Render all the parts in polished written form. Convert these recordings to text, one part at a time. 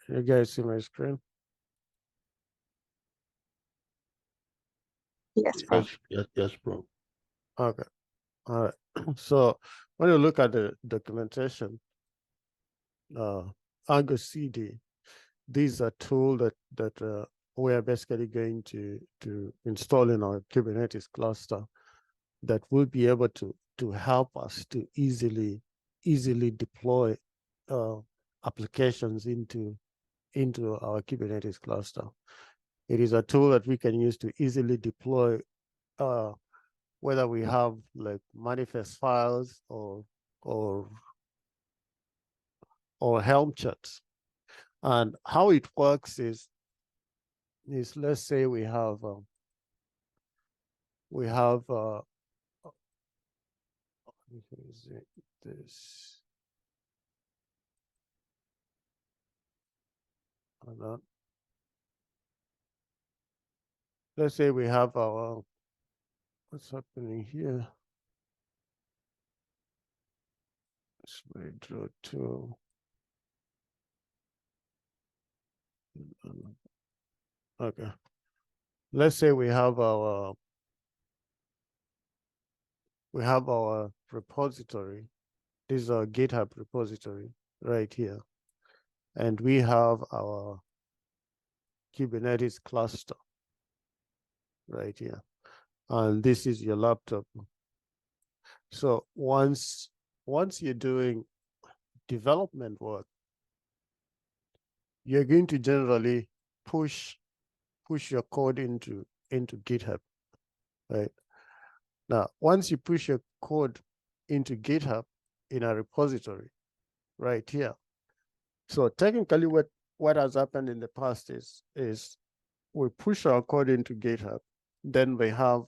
You guys see my screen? Yes, bro. Yes, bro. Okay. All right. So when you look at the documentation, ArgoCD, these are tools that we are basically going to install in our Kubernetes cluster that will be able to help us to easily deploy applications into our Kubernetes cluster. It is a tool that we can use to easily deploy whether we have like manifest files or or Helm charts. And how it works is let's say we have this. Hold on. Let's say we have our, what's happening here? Let's draw to. Okay. Let's say we have our repository. This is our GitHub repository right here. And we have our Kubernetes cluster right here. And this is your laptop. So once you're doing development work, you're going to generally push your code into GitHub, right? Now, once you push your code into GitHub in a repository right here, so technically what has happened in the past is we push our code into GitHub, then we have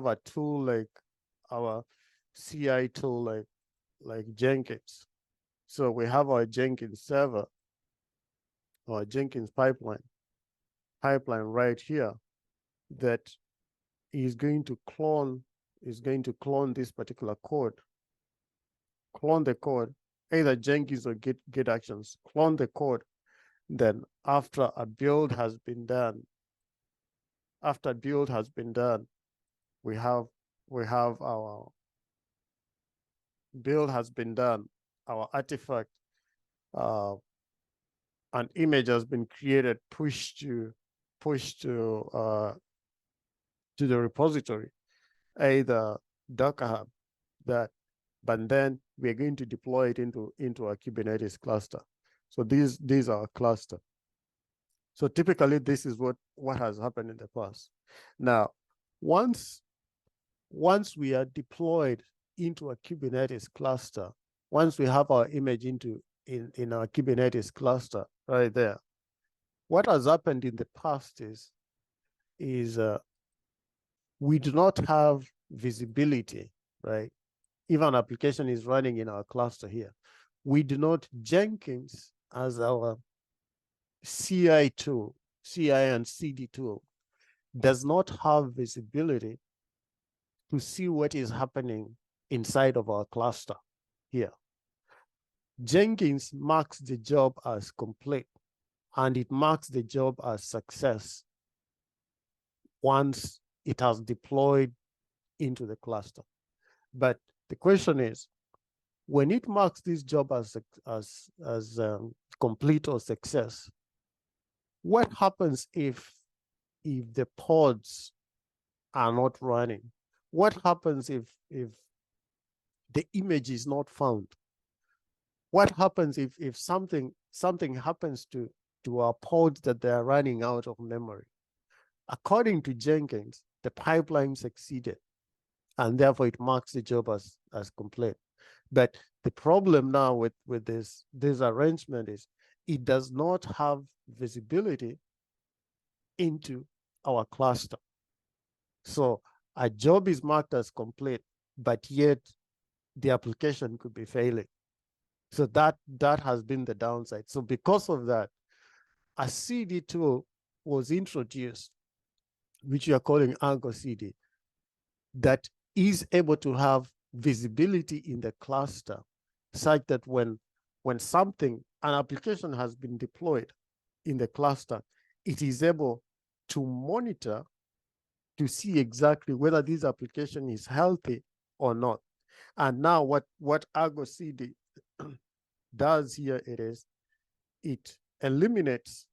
a tool like our CI tool like Jenkins. So we have our Jenkins server or Jenkins pipeline right here that is going to clone this particular code, clone the code, either Jenkins or Git actions, clone the code. Then after build has been done, we have our build has been done, our artifact, an image has been created, pushed to the repository, either Docker Hub, but then we're going to deploy it into our Kubernetes cluster. So these are a cluster. So typically this is what has happened in the past. Now, once we are deployed into a Kubernetes cluster, once we have our image in our Kubernetes cluster right there, what has happened in the past is we do not have visibility, right? If an application is running in our cluster here, we do not, Jenkins as our CI tool, CI and CD tool, does not have visibility to see what is happening inside of our cluster here. Jenkins marks the job as complete, and it marks the job as success once it has deployed into the cluster. But the question is, when it marks this job as complete or success, what happens if the pods are not running? What happens if the image is not found? What happens if something happens to our pods that they are running out of memory? According to Jenkins, the pipeline succeeded, and therefore it marks the job as complete. But the problem now with this arrangement is it does not have visibility into our cluster. So a job is marked as complete, but yet the application could be failing. So that has been the downside. So because of that, a CD tool was introduced, which we are calling ArgoCD, that is able to have visibility in the cluster such that when an application has been deployed, in the cluster, it is able to monitor to see exactly whether this application is healthy or not. And now what ArgoCD does here, it eliminates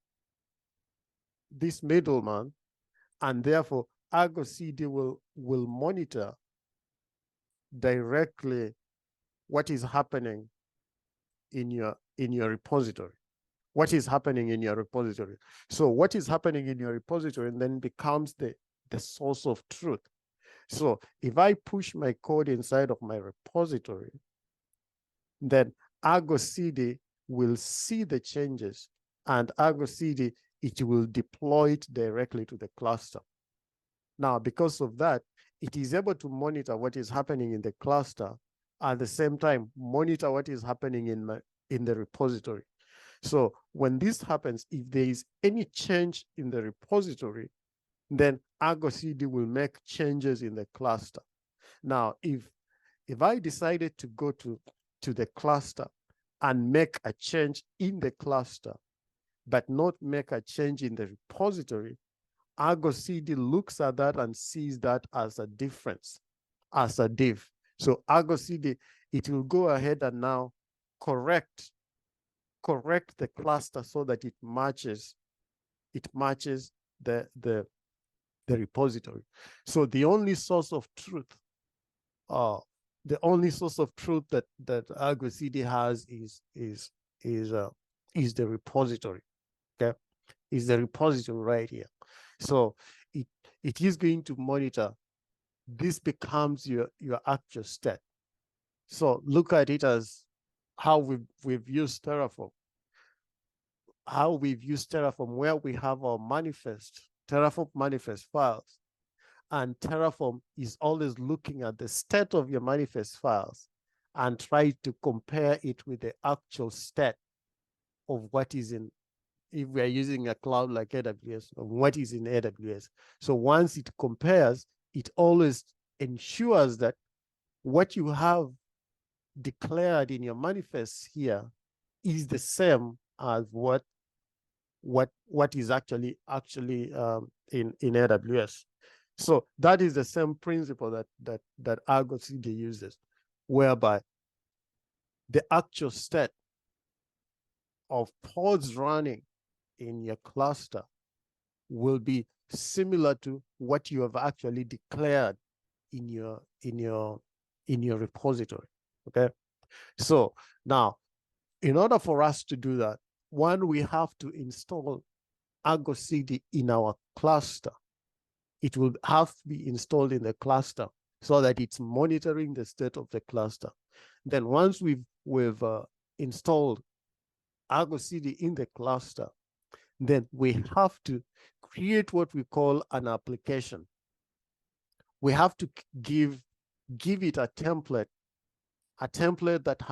this middleman, and therefore ArgoCD will monitor directly what is happening in your repository. What is happening in your repository? So what is happening in your repository then becomes the source of truth. So if I push my code inside of my repository, then ArgoCD will see the changes, and ArgoCD, it will deploy it directly to the cluster. Now, because of that, it is able to monitor what is happening in the cluster, at the same time monitor what is happening in the repository. So when this happens, if there is any change in the repository, then ArgoCD will make changes in the cluster. Now, if I decided to go to the cluster and make a change in the cluster, but not make a change in the repository, ArgoCD looks at that and sees that as a difference, as a diff. So ArgoCD, it will go ahead and now correct the cluster so that it matches the repository. So the only source of truth, that ArgoCD has is the repository. Okay, is the repository right here. So it is going to monitor. This becomes your actual state. So look at it as how we've used Terraform. How we've used Terraform, where we have our Terraform manifest files, and Terraform is always looking at the state of your manifest files and try to compare it with the actual state of what is in, if we are using a cloud like AWS, of what is in AWS. So once it compares, it always ensures that what you have declared in your manifest here is the same as what is actually in AWS. So that is the same principle that ArgoCD uses, whereby the actual state of pods running in your cluster will be similar to what you have actually declared in your repository. Okay, so now in order for us to do that, one, we have to install ArgoCD in our cluster. It will have to be installed in the cluster so that it's monitoring the state of the cluster. Then once we've installed ArgoCD in the cluster, then we have to create what we call an application. We have to give it a template that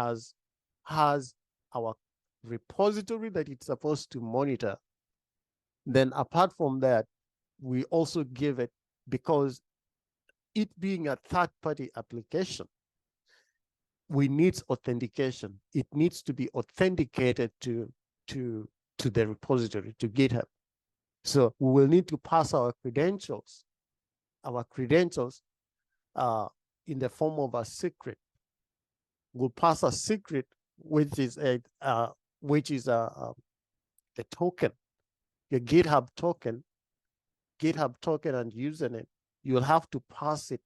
has our repository that it's supposed to monitor. Then apart from that, we also give it, because it being a third-party application, we need authentication. It needs to be authenticated to the repository, to GitHub. So we will need to pass our credentials in the form of a secret. We'll pass a secret, which is a token, your GitHub token and username. You'll have to pass it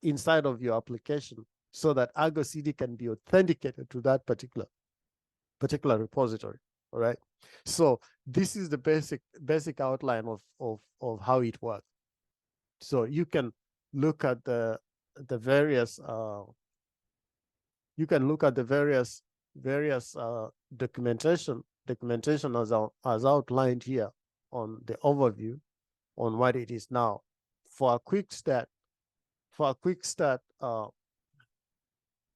inside of your application so that ArgoCD can be authenticated to that particular repository. All right. So this is the basic outline of how it works. So you can look at the various documentation as outlined here on the overview on what it is now. For a quick start,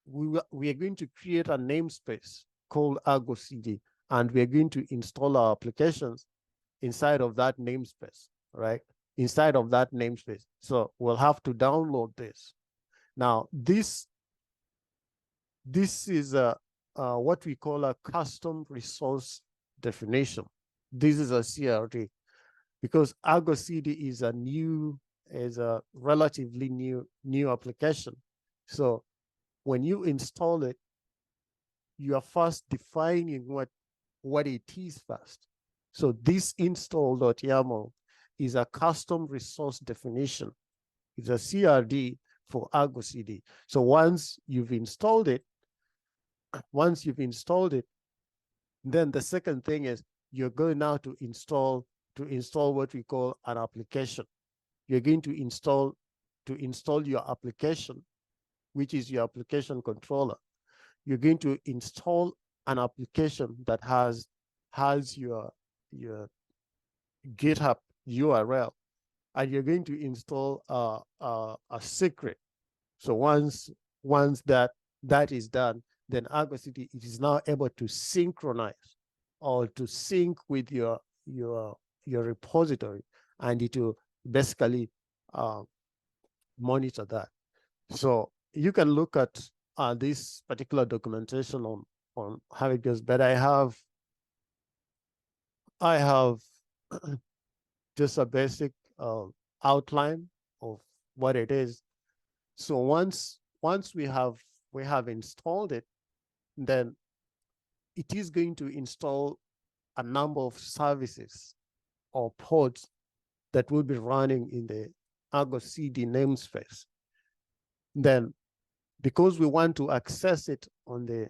we are going to create a namespace called ArgoCD, and we are going to install our applications inside of that namespace, right? Inside of that namespace. So we'll have to download this. Now, this is what we call a custom resource definition. this is a CRD, because ArgoCD is a relatively new application. So when you install it, you are first defining what it is first. So this install.yaml is a custom resource definition. It's a CRD for ArgoCD. So once you've installed it, then the second thing is you're going now to install what we call an application. You're going to install your application, which is your application controller. You're going to install an application that has your GitHub URL, and you're going to install a secret. So once that is done, then ArgoCD is now able to synchronize or to sync with your repository, and it will basically monitor that. So you can look at this particular documentation on how it goes. But I have just a basic outline of what it is. So once we have installed it, then it is going to install a number of services or pods that will be running in the ArgoCD namespace. Then, because we want to access it on the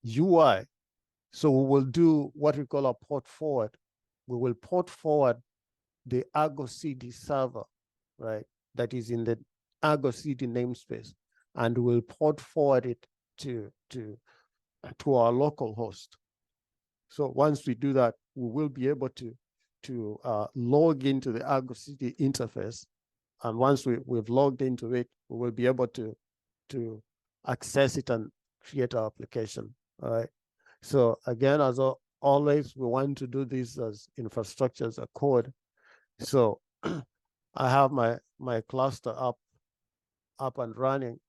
UI, so we will do what we call a port forward. We will port forward the ArgoCD server, right, that is in the ArgoCD namespace, and we'll port forward it to our local host. So once we do that, we will be able to log into the ArgoCD interface, and once we've logged into it, we will be able to access it and create our application. All right. So again, as always, we want to do this as infrastructure as a code. So I have my cluster up and running.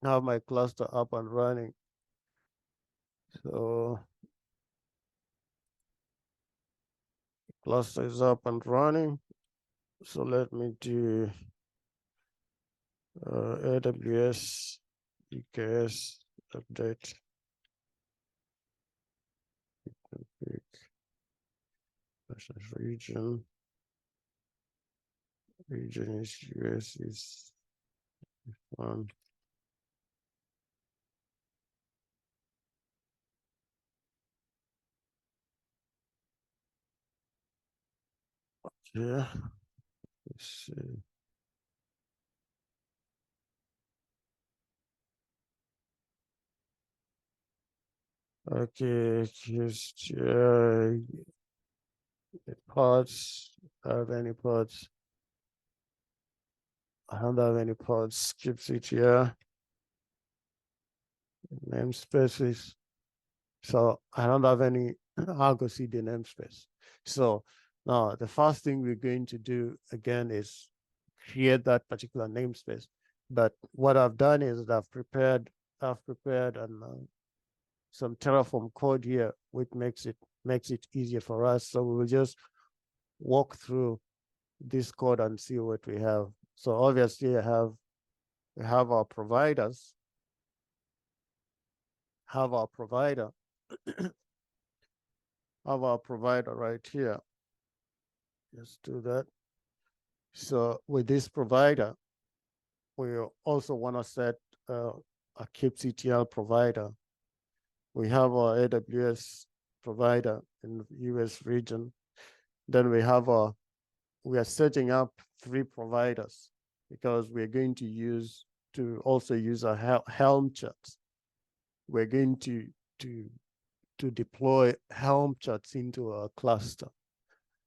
I have my cluster up and running. So cluster is up and running. So let me do AWS EKS update. Region is US is one. Yeah. Let's see. Okay, just pods. Have any pods? I don't have any pods. Keeps it here. Namespaces. So I don't have any ArgoCD namespace. So now the first thing we're going to do again is create that particular namespace. But what I've done is I've prepared some Terraform code here, which makes it easier for us. So we will just walk through this code and see what we have. So obviously we have our providers, have our provider right here. Let's do that. So with this provider, we also want to set a kubectl provider. We have our AWS provider in the US region. Then we are setting up 3 providers because we're going to also use a Helm charts. We're going to deploy Helm charts into our cluster.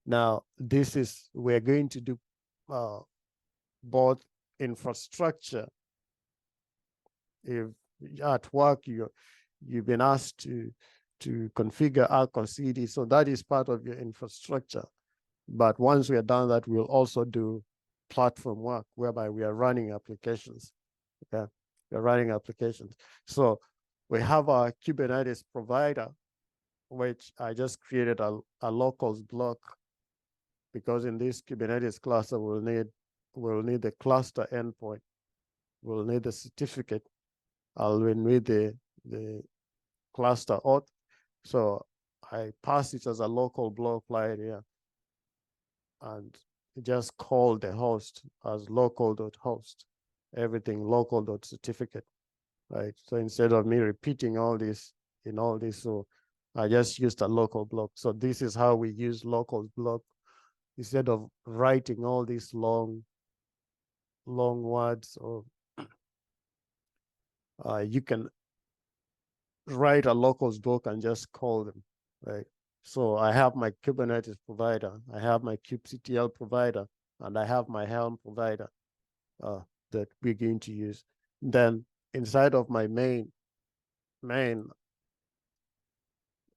Now, we're going to do both infrastructure. If at work you've been asked to configure ArgoCD, so that is part of your infrastructure. But once we are done that, we'll also do platform work whereby we are running applications. Okay, we're running applications. So we have our Kubernetes provider, which I just created a locals block, because in this Kubernetes cluster, we'll need the cluster endpoint. We'll need the certificate. I'll need the cluster auth. So I pass it as a local block right here, and just call the host as local.host, everything local.certificate, right? So instead of me repeating all this in all this, so I just used a local block. So this is how we use local block instead of writing all these long words. Or you can write a locals block and just call them, right? So I have my Kubernetes provider, I have my kubectl provider, and I have my Helm provider that we're going to use. Then inside of my main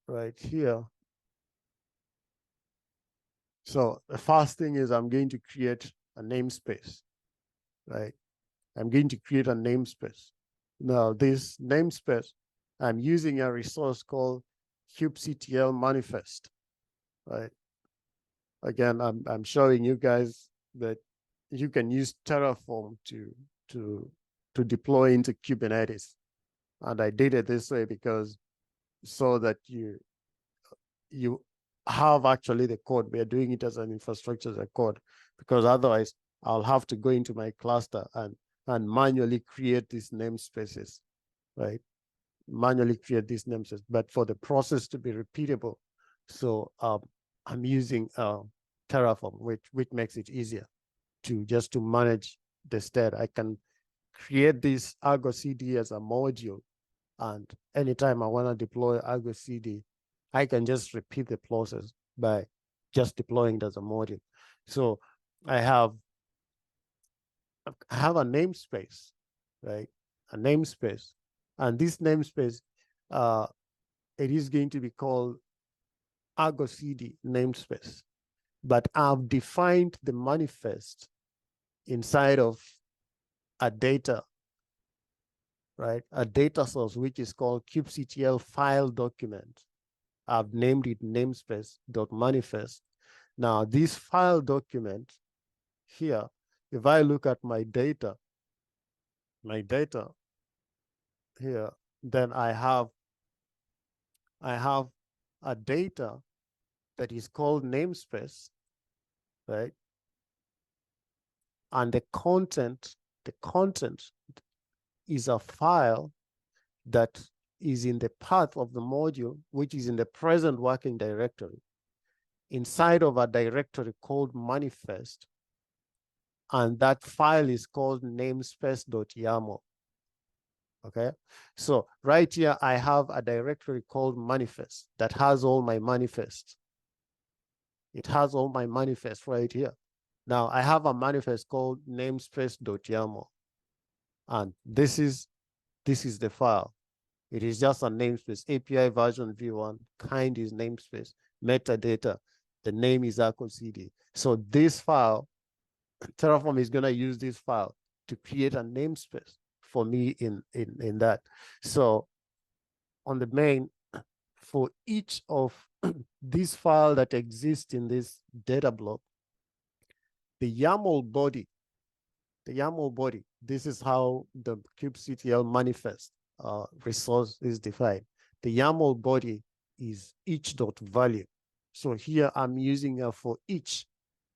right here. So the first thing is I'm going to create a namespace, right? I'm going to create a namespace. Now this namespace, I'm using a resource called kubectl manifest, right? Again, I'm showing you guys that you can use Terraform to deploy into Kubernetes. And I did it this way because so that you have actually the code. We are doing it as an infrastructure as a code, because otherwise I'll have to go into my cluster and manually create these namespaces, right? Manually create these namespaces, but for the process to be repeatable. So I'm using Terraform, which makes it easier to manage the state. I can create this ArgoCD as a module, and anytime I want to deploy ArgoCD, I can just repeat the process by just deploying it as a module. So I have a namespace, right? A namespace, and this namespace, it is going to be called ArgoCD namespace. But I've defined the manifest inside of a data, right? A data source, which is called kubectl file document. I've named it namespace.manifest. Now, this file document here, if I look at my data here, then I have a data that is called namespace, right? And the content is a file that is in the path of the module, which is in the present working directory, inside of a directory called manifest. And that file is called namespace.yaml. Okay, so right here, I have a directory called manifest that has all my manifests. It has all my manifests right here. Now I have a manifest called namespace.yaml. And this is the file. It is just a namespace, API version v1, kind is namespace, metadata, the name is ArgoCD. So this file, Terraform is going to use this file to create a namespace for me in that. So on the main, for each of these files that exist in this data block, the YAML body, this is how the kubectl manifest resource is defined. The YAML body is each.value. So here I'm using a for each,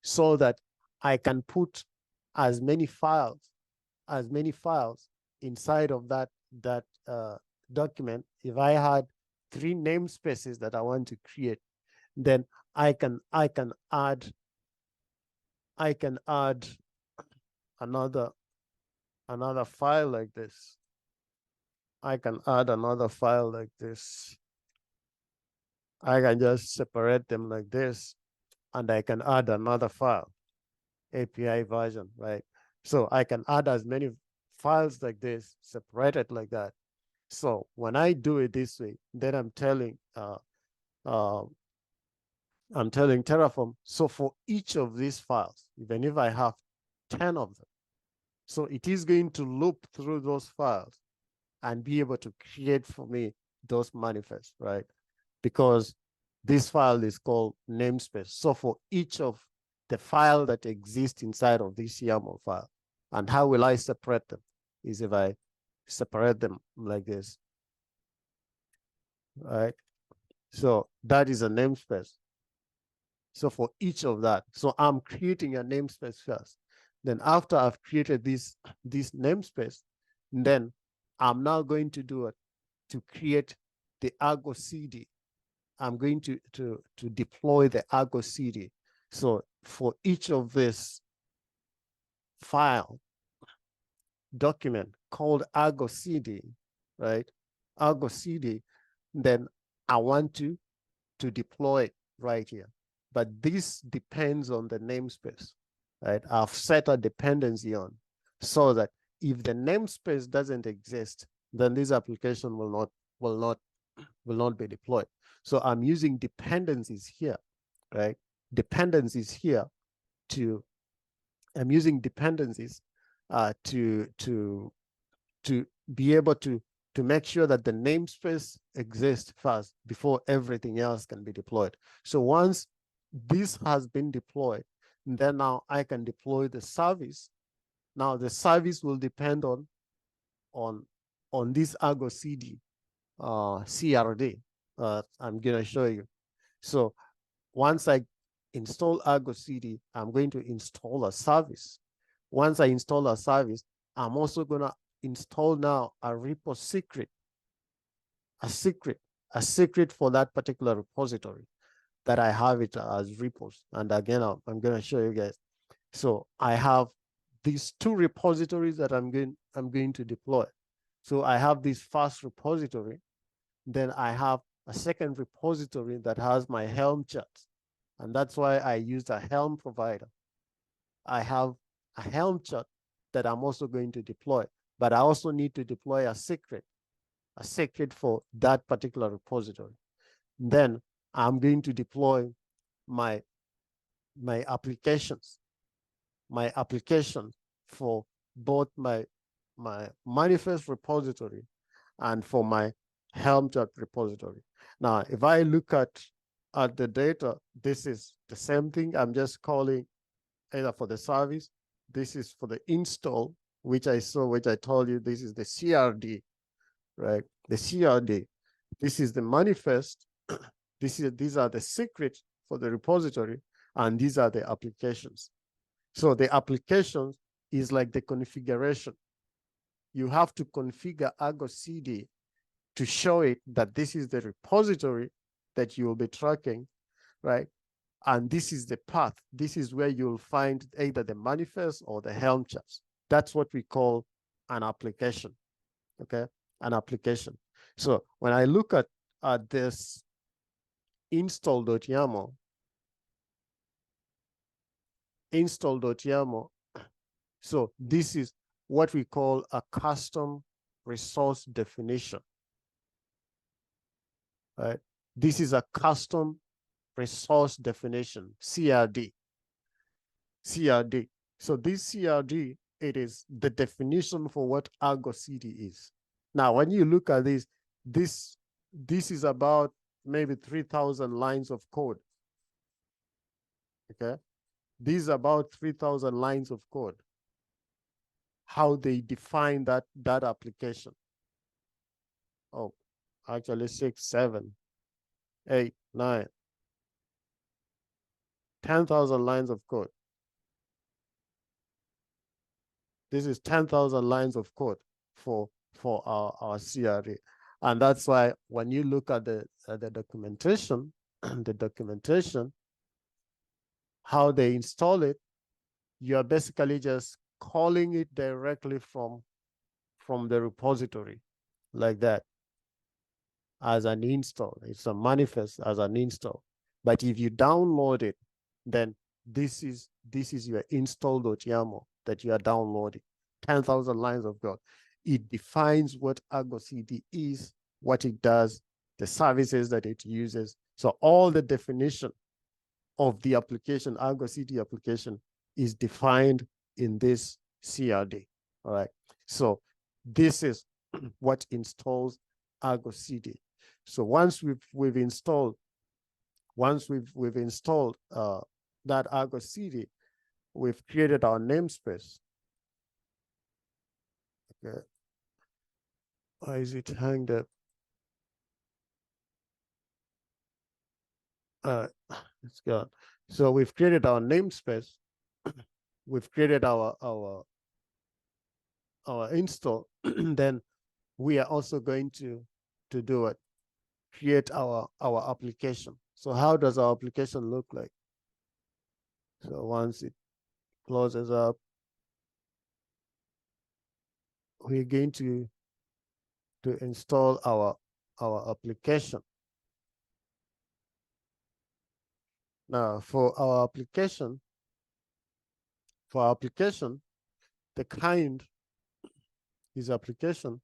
so that I can put as many files inside of that document. If I had 3 namespaces that I want to create, then I can add another file like this. I can add another file like this. I can just separate them like this, and I can add another file, API version, right? So I can add as many files like this, separated like that. So when I do it this way, then I'm telling Terraform, so for each of these files, even if I have 10 of them, so it is going to loop through those files and be able to create for me those manifests, right? because this file is called namespace. So for each of the file that exists inside of this YAML file, and how will I separate them? Is if I separate them like this, right? So that is a namespace. So for each of that, so I'm creating a namespace first. Then after I've created this namespace, then I'm now going to do it to create the ArgoCD. I'm going to deploy the ArgoCD. So for each of this file document called ArgoCD, right? ArgoCD, then I want to deploy it right here. But this depends on the namespace, right? I've set a dependency on so that if the namespace doesn't exist, then this application will not be deployed. So I'm using dependencies here, right? Dependencies here I'm using dependencies to be able to make sure that the namespace exists first before everything else can be deployed. So once this has been deployed, then now I can deploy the service. Now the service will depend on this ArgoCD CRD. I'm gonna show you. So once I install ArgoCD, I'm going to install a service. Once I install a service, I'm also gonna install now a repo secret, a secret for that particular repository that I have it as repos. And again, I'm gonna show you guys. So I have these two repositories that I'm going to deploy. So I have this first repository, then I have a second repository that has my Helm charts. And that's why I used a Helm provider. I have a Helm chart that I'm also going to deploy, but I also need to deploy a secret for that particular repository. Then I'm going to deploy my applications for both my manifest repository and for my Helm chart repository. Now, if I look at the data, this is the same thing. I'm just calling either for the service. This is for the install, which I told you, this is the CRD, right? The CRD. This is the manifest. These are the secrets for the repository, and these are the applications. So the applications is like the configuration. You have to configure ArgoCD to show it that this is the repository that you will be tracking, right? And this is the path. This is where you'll find either the manifest or the Helm charts. That's what we call an application, okay? An application. So when I look at this install.yaml, so this is what we call a custom resource definition, right? This is a custom resource definition, CRD. So this CRD, it is the definition for what ArgoCD is. Now, when you look at this is about maybe 3,000 lines of code, okay? This is about 3,000 lines of code, how they define that application. Oh, actually 6, 7, 8, 9, 10,000 lines of code. This is 10,000 lines of code for our CRA. And that's why when you look at the documentation, how they install it, you are basically just calling it directly from the repository like that as an install. It's a manifest as an install. But if you download it, then this is your install.yaml that you are downloading. 10,000 lines of code. It defines what ArgoCD is, what it does, the services that it uses. So all the definition of the application, ArgoCD application, is defined in this CRD. All right. So this is what installs ArgoCD. So once we've installed that ArgoCD, we've created our namespace. Okay. Why is it hanged up? It's gone. So we've created our namespace. We've created our install. Then we are also going to do it, create our application. So how does our application look like? So once it closes up, we're going to install our application. Now for our application, the kind is application.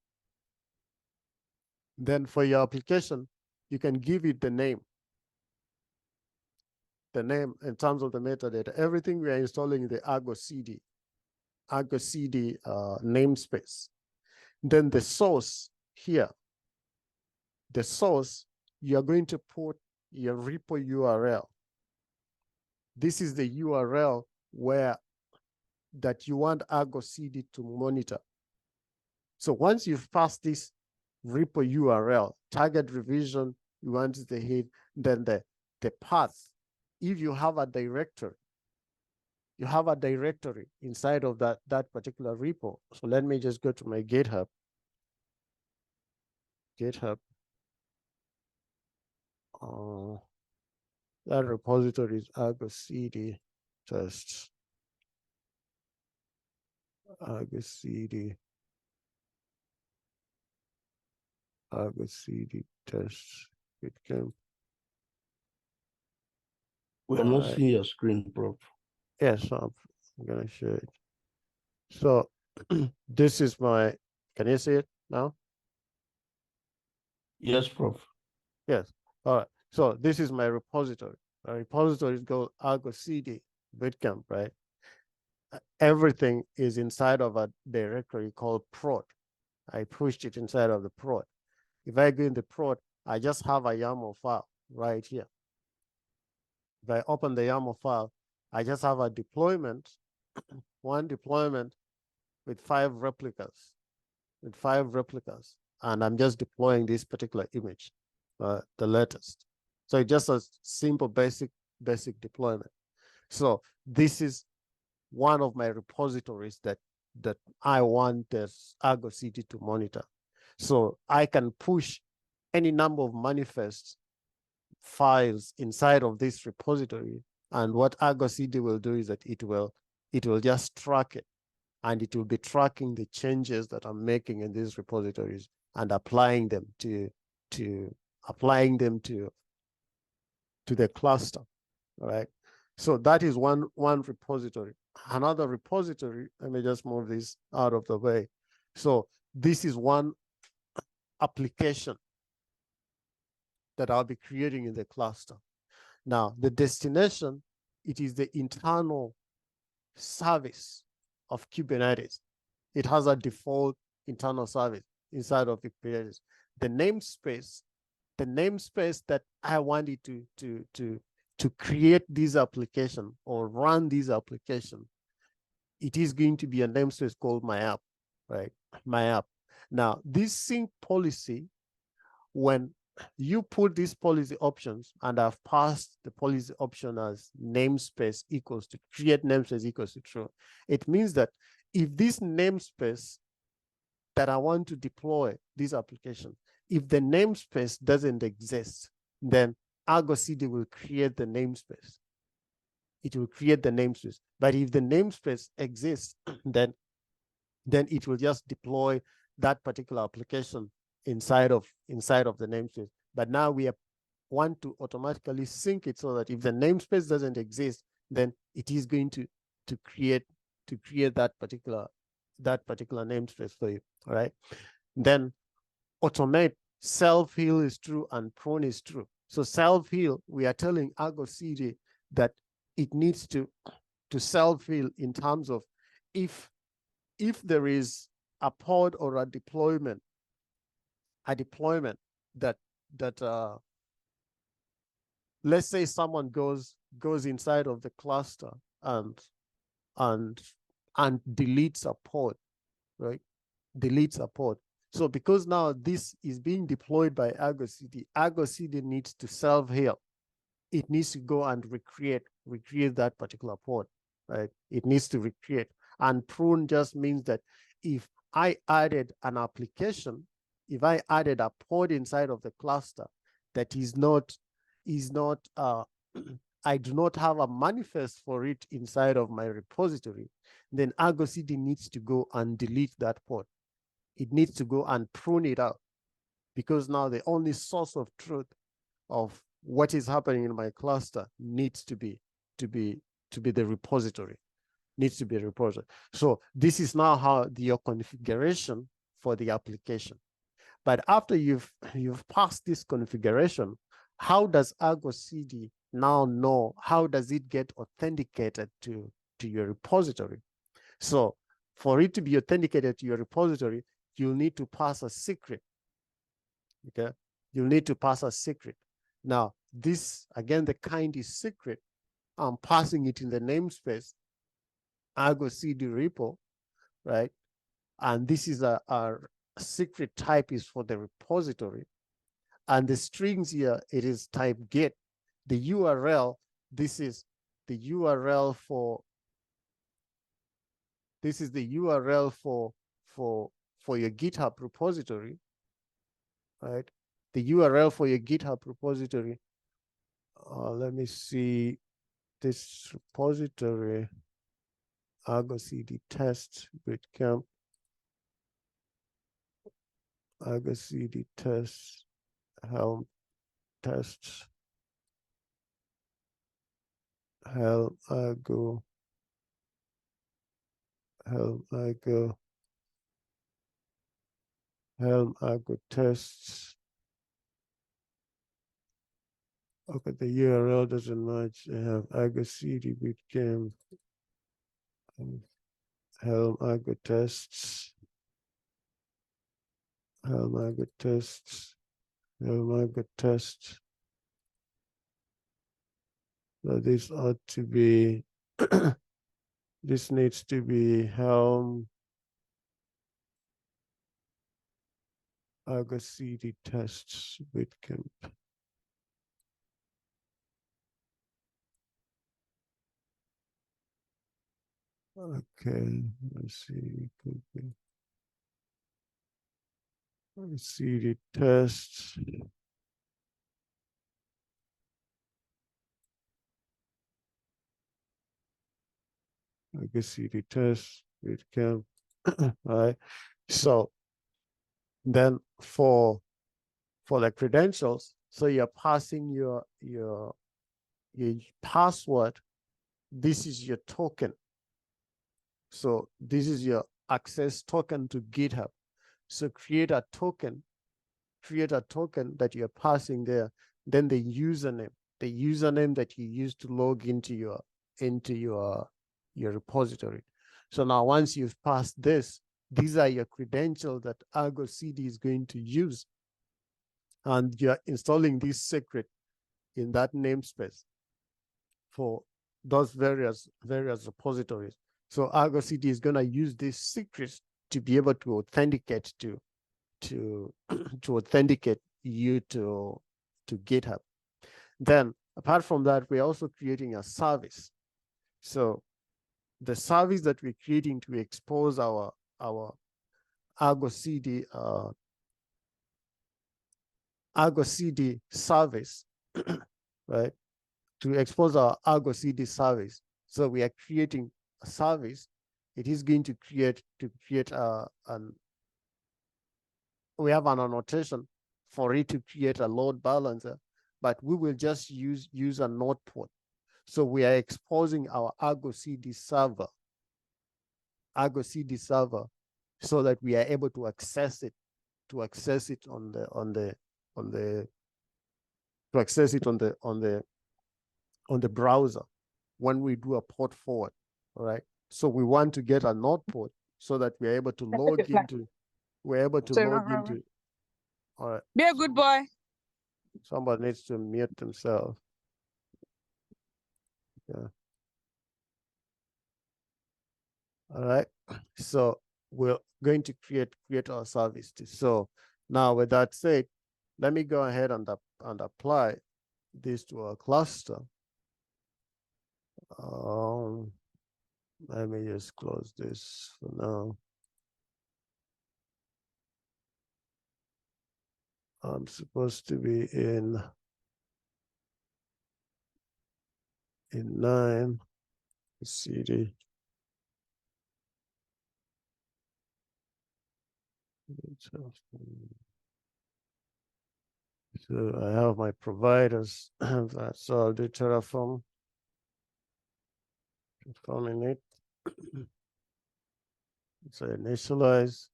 Then for your application, you can give it the name in terms of the metadata. Everything we are installing in the ArgoCD namespace. Then the source here, you are going to put your repo URL. This is the URL that you want ArgoCD to monitor. So once you've passed this repo URL, target revision, you want the head, then the path. If you have a directory, inside of that particular repo. So let me just go to my GitHub. That repository is ArgoCD test. ArgoCD test. It came. We're not seeing your screen, Prof. Yes, I'm gonna show it. So this is my. Can you see it now? Yes, Prof. Yes. All right. So this is my repository. My repository is called ArgoCD Bootcamp, right? Everything is inside of a directory called prod. I pushed it inside of the prod. If I go in the prod, I just have a YAML file right here. If I open the YAML file, I just have a deployment, one deployment with 5 replicas, and I'm just deploying this particular image, the latest. So it's just a simple basic deployment. So this is one of my repositories that I want this ArgoCD to monitor. So I can push any number of manifest files inside of this repository, and what ArgoCD will do is that it will just track it, and it will be tracking the changes that I'm making in these repositories and applying them to the cluster. All right. So that is one repository. Another repository, let me just move this out of the way. So this is one application that I'll be creating in the cluster. Now, the destination, it is the internal service of Kubernetes. It has a default internal service inside of Kubernetes. The namespace that I want it to create this application or run this application, it is going to be a namespace called my app, right? My app. Now, this sync policy, when you put these policy options, and I've passed the policy option as namespace equals to create namespace equals to true, it means that if this namespace that I want to deploy this application, if the namespace doesn't exist, then ArgoCD will create the namespace. It will create the namespace. But if the namespace exists, then it will just deploy that particular application inside of the namespace. But now we want to automatically sync it so that if the namespace doesn't exist, then it is going to create that particular namespace for you. All right. Then automate self-heal is true and prone is true. So self-heal, we are telling ArgoCD that it needs to self-heal in terms of if there is a pod or a deployment that let's say someone goes inside of the cluster and deletes a pod, right? Deletes a pod. So because now this is being deployed by ArgoCD, ArgoCD needs to self-heal. It needs to go and recreate that particular pod, right? It needs to recreate. And prune just means that if I added an application, if I added a pod inside of the cluster that is not I do not have a manifest for it inside of my repository, then ArgoCD needs to go and delete that pod. It needs to go and prune it out, because now the only source of truth of what is happening in my cluster needs to be the repository, needs to be a repository. So this is now how your configuration for the application. But after you've passed this configuration, how does ArgoCD now know? How does it get authenticated to your repository? So for it to be authenticated to your repository, you'll need to pass a secret. Okay, you'll need to pass a secret. Now, this again, the kind is secret. I'm passing it in the namespace ArgoCD repo, right? And this is a secret type is for the repository. And the strings here, it is type get. The URL, this is the URL for your GitHub repository, right? The URL for your GitHub repository. Let me see this repository, ArgoCD test bootcamp, ArgoCD test, Helm tests, Helm Argo tests. Okay, the URL doesn't match. I have ArgoCD bootcamp, Helm Argo tests, Helm Argo tests, Helm Argo tests. So this ought to be, this needs to be Helm ArgoCD tests bootcamp. Okay, let's see. Could be ArgoCD tests. ArgoCD tests bootcamp. All right. So then for the credentials, so you're passing your password. This is your token. So this is your access token to GitHub. So create a token that you're passing there. Then the username that you use to log into your repository. So now once you've passed this, these are your credentials that ArgoCD is going to use. And you're installing this secret in that namespace for those various repositories. So ArgoCD is going to use these secrets to be able to authenticate to authenticate you to GitHub. Then apart from that, we're also creating a service. So the service that we're creating to expose our ArgoCD service, right? To expose our ArgoCD service. So we are creating a service. It is going to create we have an annotation for it to create a load balancer, but we will just use a node port. So we are exposing our ArgoCD server, so that we are able to access it on the browser when we do a port forward. All right. So we want to get a node port so that we're able to log into. All right. Be a good boy. Somebody needs to mute themselves. Yeah. All right. So we're going to create our service. So now with that said, let me go ahead and apply this to our cluster. Let me just close this for now. I'm supposed to be in 9 CD. So I have my providers. So I'll do Terraform, confirming it. So initialize.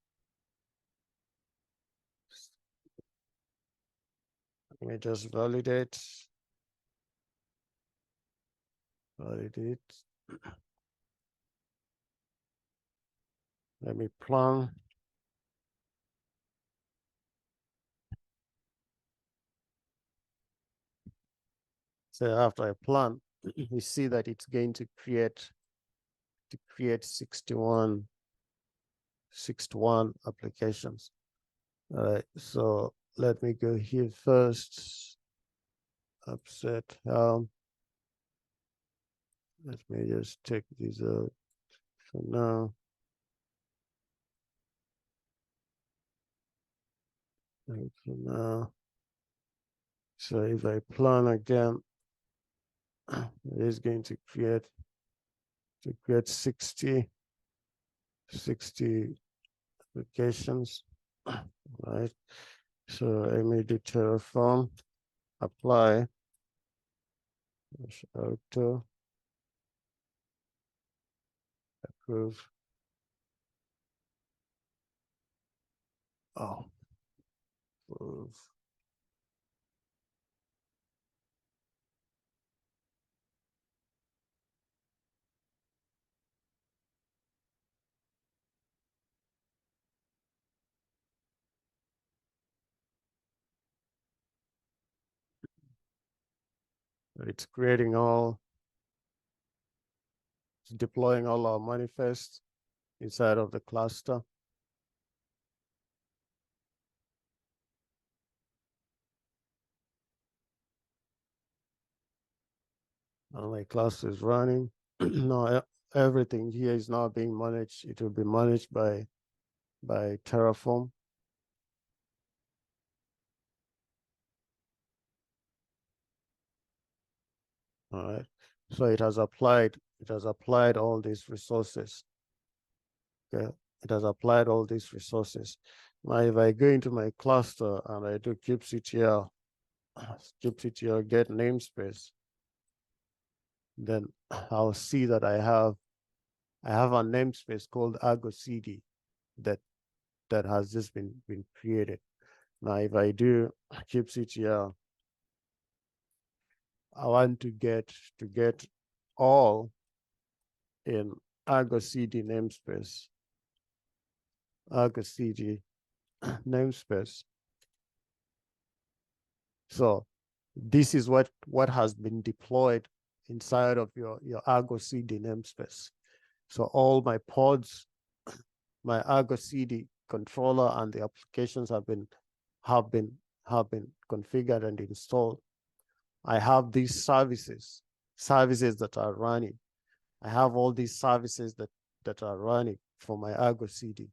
Let me just validate. Validate. Let me plan. So after I plan, we see that it's going to create 61 applications. All right, so let me go here first. Upset helm. Let me just take these out for now. And for now. So if I plan again, it is going to create 60 applications. Right. So I made the Terraform, apply, auto, approve. Oh, approve. It's creating it's deploying all our manifests inside of the cluster. And my cluster is running. Now everything here is now being managed. It will be managed by Terraform. All right. So it has applied all these resources. Okay. It has applied all these resources. Now, if I go into my cluster and I do kubectl get namespace, then I'll see that I have a namespace called ArgoCD that has just been created. Now, if I do kubectl, I want to get all in ArgoCD namespace. ArgoCD namespace. So this is what has been deployed inside of your ArgoCD namespace. So all my pods, my ArgoCD controller, and the applications have been configured and installed. I have these services that are running. I have all these services that are running for my ArgoCD.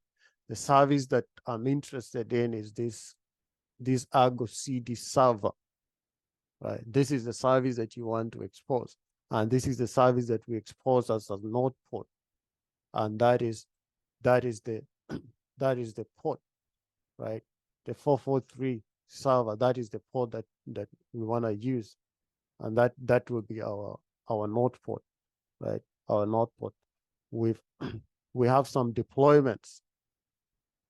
The service that I'm interested in is this ArgoCD server. Right? This is the service that you want to expose. And this is the service that we expose as a node port. And that is the port, right? The 443 server, that is the port that we want to use. And that will be our node port, right? Our node port. We have some deployments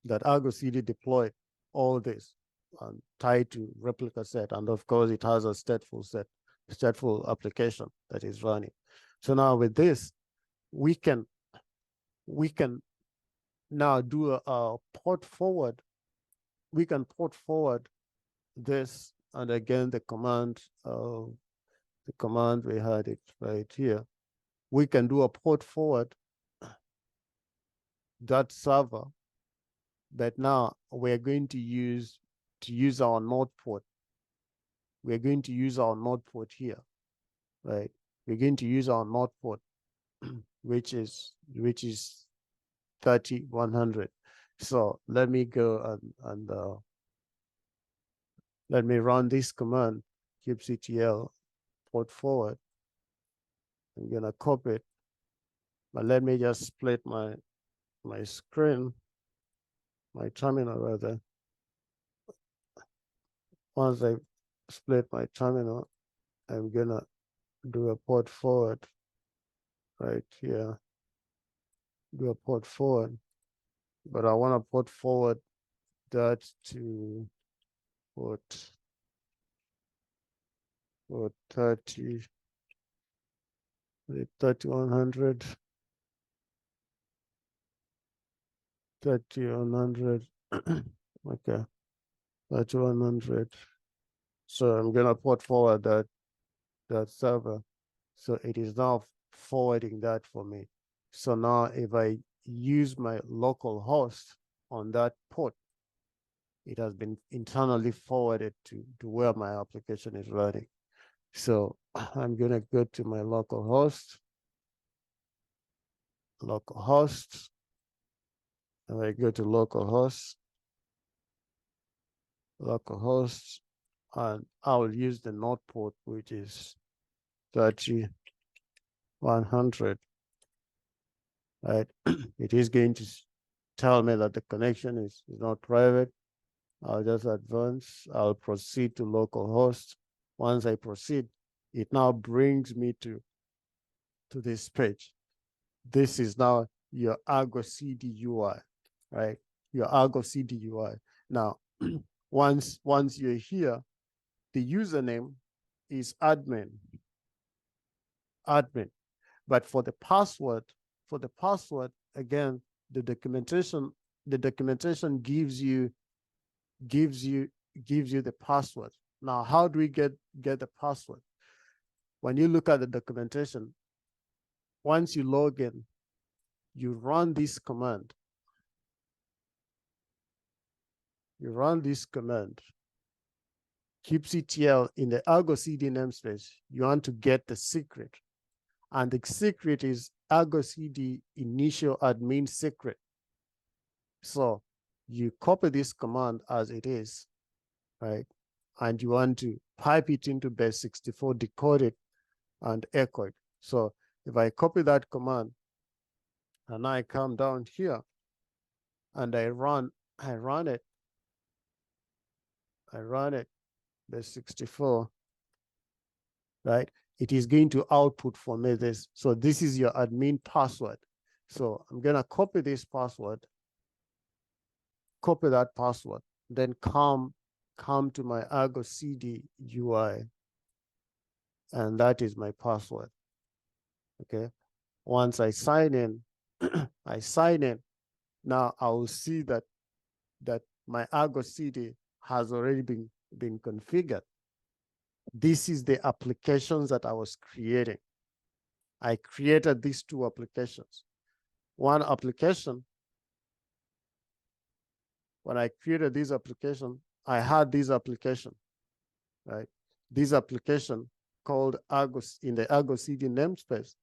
that ArgoCD deployed all this and tied to replica set. And of course, it has a stateful application that is running. So now with this, we can now do a port forward. We can port forward this and again the command we had it right here. We can do a port forward that server, but now we're going to use our node port. We're going to use our node port here, right? We're going to use our node port, which is 3100. So let me go and let me run this command, kubectl port forward. I'm gonna copy it, but let me just split my screen, my terminal rather. Once I split my terminal, I'm gonna do a port forward right here. Do a port forward, but I want to port forward that to port 3100. 3100. Okay, 3100. So I'm gonna port forward that server. So it is now forwarding that for me. So now if I use my local host on that port, it has been internally forwarded to where my application is running. So I'm gonna go to my local host, and I go to localhost, and I will use the node port, which is 3100, right? It is going to tell me that the connection is not private. I'll just advance. I'll proceed to localhost. Once I proceed, it now brings me to this page. This is now your ArgoCD UI, right? Your ArgoCD UI. Now, once you're here, the username is admin. But for the password, again, the documentation gives you the password. Now, how do we get the password? When you look at the documentation, once you log in, you run this command. kubectl in the ArgoCD namespace. You want to get the secret, and the secret is ArgoCD initial admin secret. So you copy this command as it is, right? And you want to pipe it into base64, decode it, and echo it. So if I copy that command and I come down here and I run it, base64, right? It is going to output for me this. So this is your admin password. So I'm gonna copy this password, copy that password, then come to my ArgoCD UI, and that is my password. Okay. Once I sign in, now I will see that my ArgoCD has already been configured. This is the applications that I was creating. I created these two applications. One application, when I created this application, I had this application, right? This application called Argos in the ArgoCD namespace.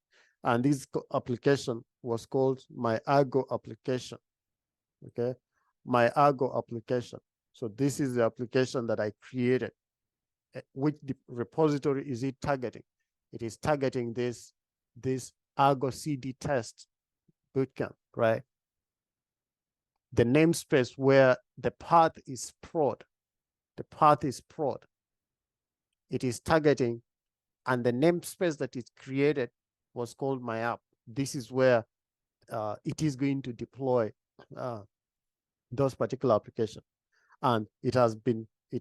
And this application was called my Argo application, okay? My Argo application. So this is the application that I created. Which repository is it targeting? It is targeting this ArgoCD test bootcamp, right? The namespace where the path is prod. It is targeting, and the namespace that is created was called my app. This is where it is going to deploy those particular applications, and it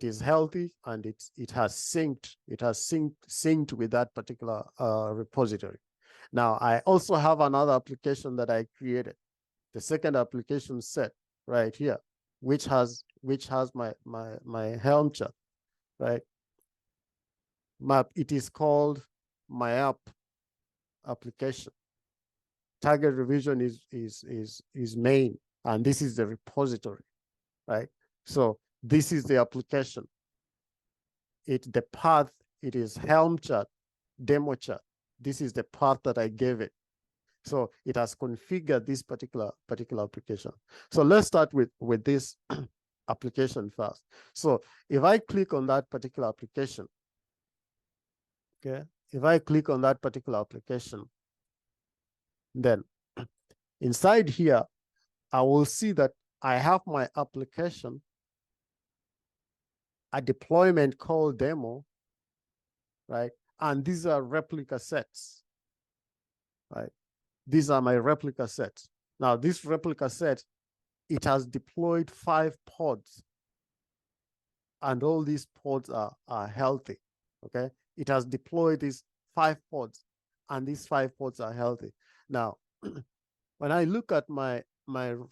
is healthy, and it has synced with that particular repository. Now I also have another application that I created, the second application set right here, which has my Helm chart, right? map. It is called my app application. Target revision is main, and this is the repository, right? So this is the application. The path, it is Helm chart, demo chart. This is the path that I gave it. So it has configured this particular application. So let's start with this application first. So if I click on that particular application, okay, if I click on that particular application, then inside here, I will see that I have my application, a deployment called demo, right? And these are replica sets, right? These are my replica sets. Now, this replica set, it has deployed 5 pods, and all these pods are healthy, okay? It has deployed these 5 pods, and these 5 pods are healthy. Now, when I look at my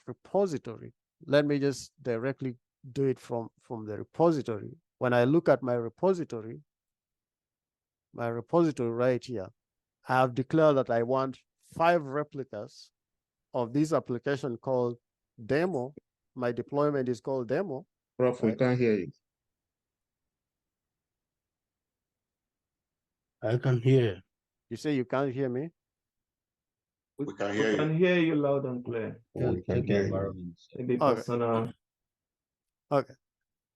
repository, let me just directly do it from the repository. When I look at my repository right here, I have declared that I want 5 replicas of this application called demo. My deployment is called demo. Prof, we can't hear you. I can hear. You say you can't hear me? We can hear you loud and clear. We can hear you. Maybe Okay. personal. Okay.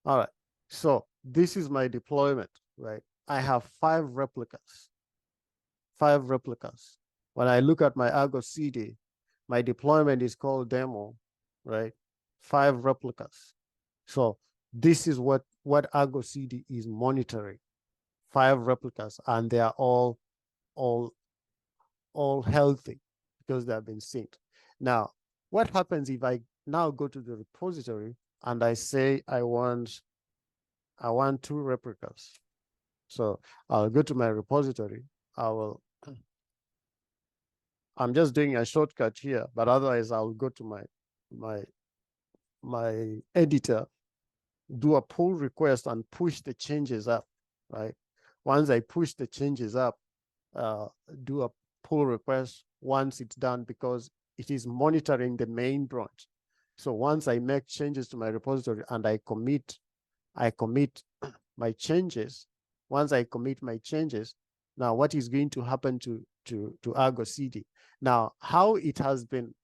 All right. So this is my deployment, right? I have 5 replicas. 5 replicas. When I look at my ArgoCD, my deployment is called demo, right? 5 replicas. So this is what ArgoCD is monitoring. 5 replicas, and they are all healthy because they have been synced. Now, what happens if I now go to the repository and I say I want 2 replicas? So I'll go to my repository. I'm just doing a shortcut here, but otherwise I'll go to my editor, do a pull request, and push the changes up, right? Once I push the changes up, do a pull request once it's done, because it is monitoring the main branch. So once I make changes to my repository and I commit my changes, once I commit my changes, now what is going to happen to ArgoCD? Now, how it has been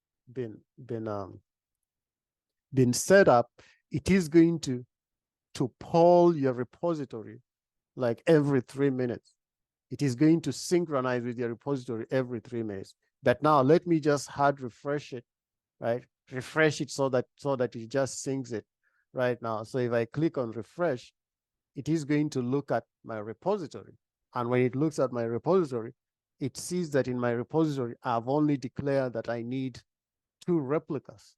set up, it is going to poll your repository like every 3 minutes. It is going to synchronize with your repository every 3 minutes. But now let me just hard refresh it, right? Refresh it so that it just syncs it right now. So if I click on refresh, it is going to look at my repository. And when it looks at my repository, it sees that in my repository, I've only declared that I need 2 replicas.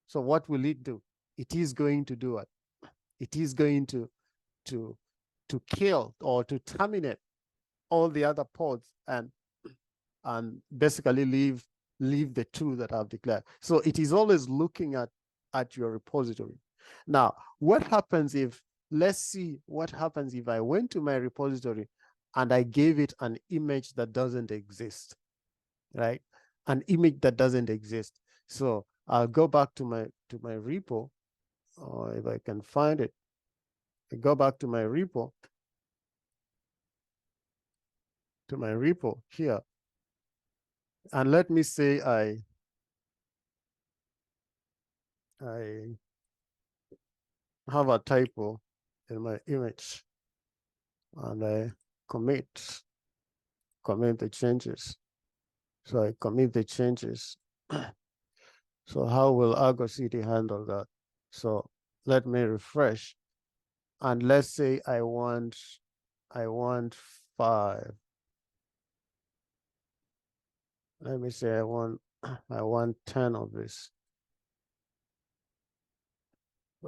So what will it do? It is going to do it. It is going to kill or to terminate all the other pods and basically leave the 2 that I've declared. So it is always looking at your repository. Now, what happens if, let's see what happens if I went to my repository and I gave it an image that doesn't exist, right? An image that doesn't exist. So I'll go back to my repo, or if I can find it. I go back to my repo, here, and let me say I have a typo in my image, and I commit the changes. So I commit the changes. So how will ArgoCD handle that? So let me refresh, and let's say I want 5. Let me say I want 10 of this.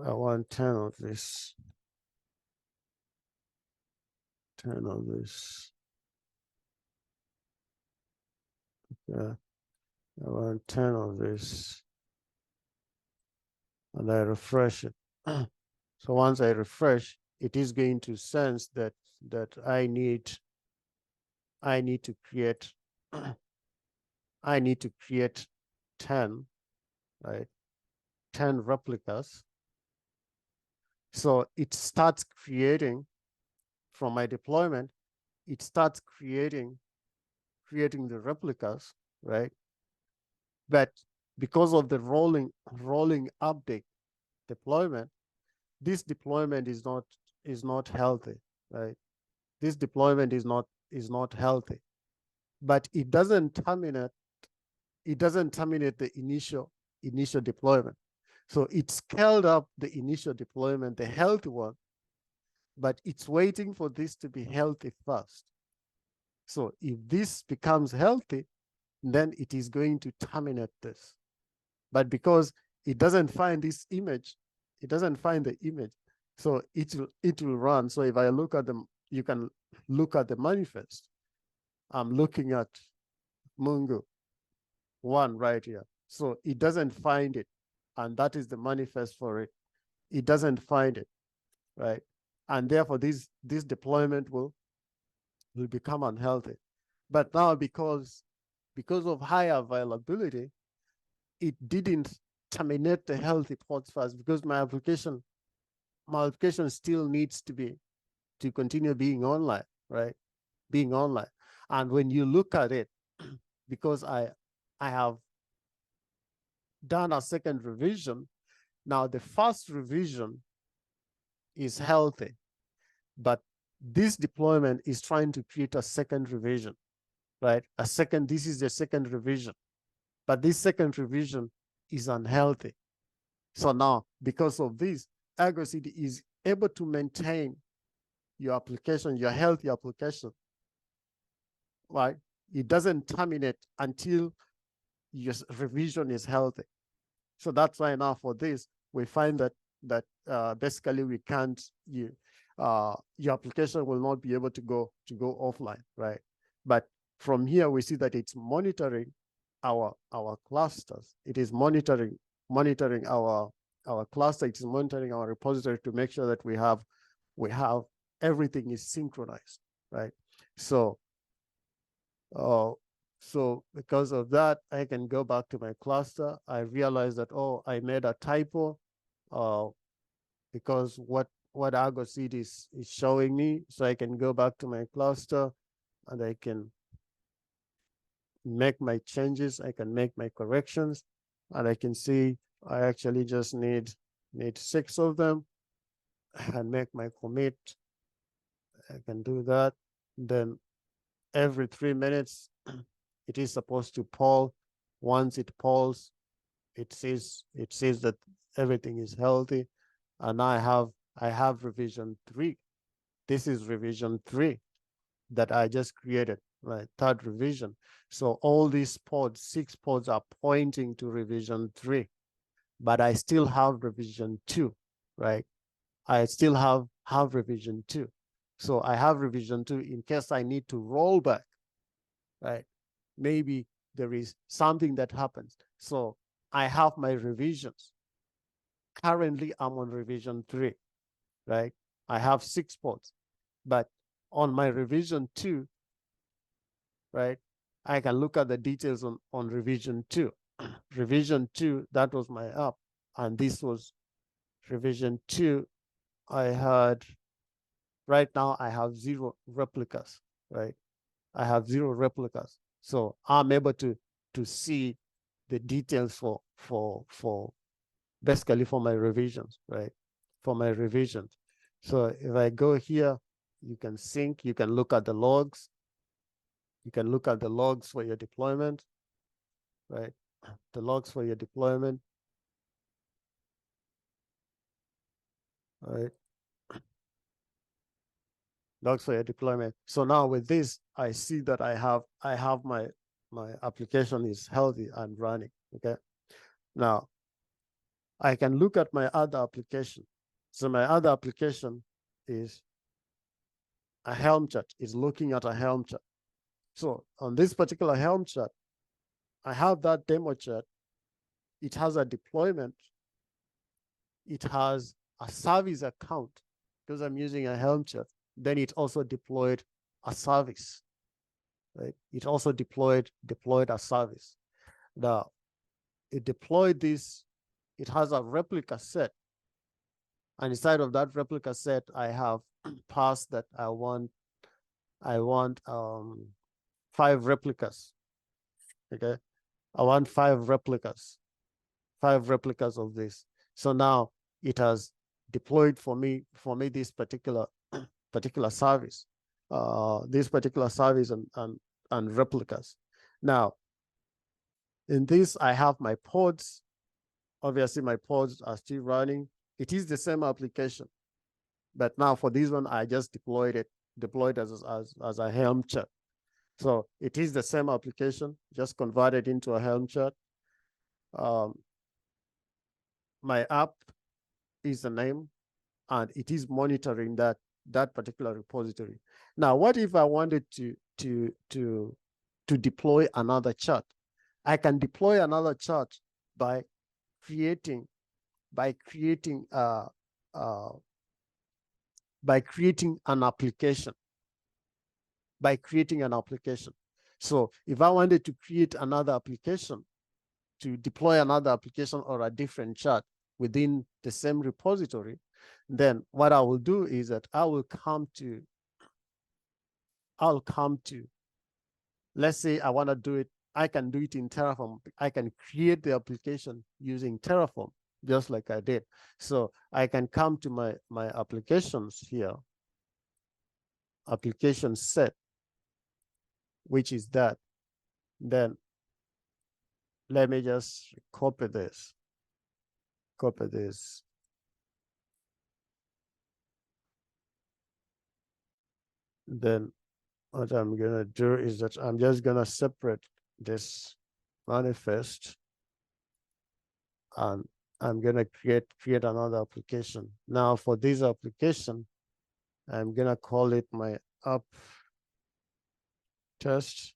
I want 10 of this. 10 of this. Yeah. I want 10 of this. And I refresh it. So once I refresh, it is going to sense that I need to create I need to create 10, right? 10 replicas. So it starts creating from my deployment, it starts creating the replicas, right? But because of the rolling update deployment, this deployment is not healthy, right? This deployment is not healthy. But it doesn't terminate the initial deployment. So it scaled up the initial deployment, the healthy one, but it's waiting for this to be healthy first. So if this becomes healthy, then it is going to terminate this. But because it doesn't find this image, it doesn't find the image, so it will run. So if I look at them, you can look at the manifest. I'm looking at Mungo 1 right here. So it doesn't find it, and that is the manifest for it. It doesn't find it, right? And therefore, this deployment will become unhealthy. But now, because of high availability, it didn't terminate the healthy pods first, because my application still needs to continue being online, right? Being online. And when you look at it, because I have done a second revision, now the first revision is healthy, but this deployment is trying to create a second revision, right? This is the second revision, but this second revision is unhealthy. So now, because of this, ArgoCD is able to maintain your application, your healthy application, right? It doesn't terminate until your revision is healthy. So that's why now for this, we find that basically we can't, your application will not be able to go offline, right? But from here, we see that it's monitoring our clusters. It is monitoring our cluster. It is monitoring our repository to make sure that we have everything is synchronized, right? So so because of that, I can go back to my cluster. I realize that, oh, I made a typo because what ArgoCD is showing me. So I can go back to my cluster and I can make my changes. I can make my corrections, and I can see I actually just need 6 of them and make my commit. I can do that. Then every 3 minutes, it is supposed to poll. Once it polls, it says that everything is healthy, and I have revision 3. This is revision 3 that I just created, right? 3rd revision. So all these pods, 6 pods, are pointing to revision 3, but I still have revision 2, right? I still have revision 2. So I have revision 2 in case I need to roll back, right? Maybe there is something that happens. So I have my revisions. Currently, I'm on revision 3, right? I have 6 pods, but on my revision 2, right, I can look at the details on revision 2. Revision 2, that was my app, and this was revision 2. Right now I have 0 replicas, right? I have 0 replicas. So I'm able to see the details for basically for my revisions, right? For my revisions. So if I go here, you can sync, you can look at the logs. You can look at the logs for your deployment, right? The logs for your deployment. All right. Logs for your deployment. So now with this, I see that I have my application is healthy and running. Okay. Now I can look at my other application. So my other application is a Helm chart, is looking at a Helm chart. So on this particular Helm chart, I have that demo chart. It has a deployment. It has a service account. because I'm using a Helm chart, then it also deployed a service, right? It also deployed a service. Now, it deployed this, it has a replica set. And inside of that replica set, I have passed that I want 5 replicas. Okay. I want 5 replicas of this. So now it has deployed for me this particular service, this particular service and replicas. Now, in this, I have my pods. Obviously, my pods are still running. It is the same application, but now for this one, I just deployed as a Helm chart. So it is the same application, just converted into a Helm chart. My app is the name, and it is monitoring that particular repository. Now, what if I wanted to deploy another chart? I can deploy another chart by creating an application. So if I wanted to create another application, to deploy another application or a different chart within the same repository, then what I will do is that I'll come to, let's say I want to do it, I can do it in Terraform. I can create the application using Terraform, just like I did. So I can come to my applications here, application set, which is that. Then let me just copy this. Then what I'm gonna do is that I'm just gonna separate this manifest, and I'm gonna create another application. Now for this application, I'm gonna call it my app test.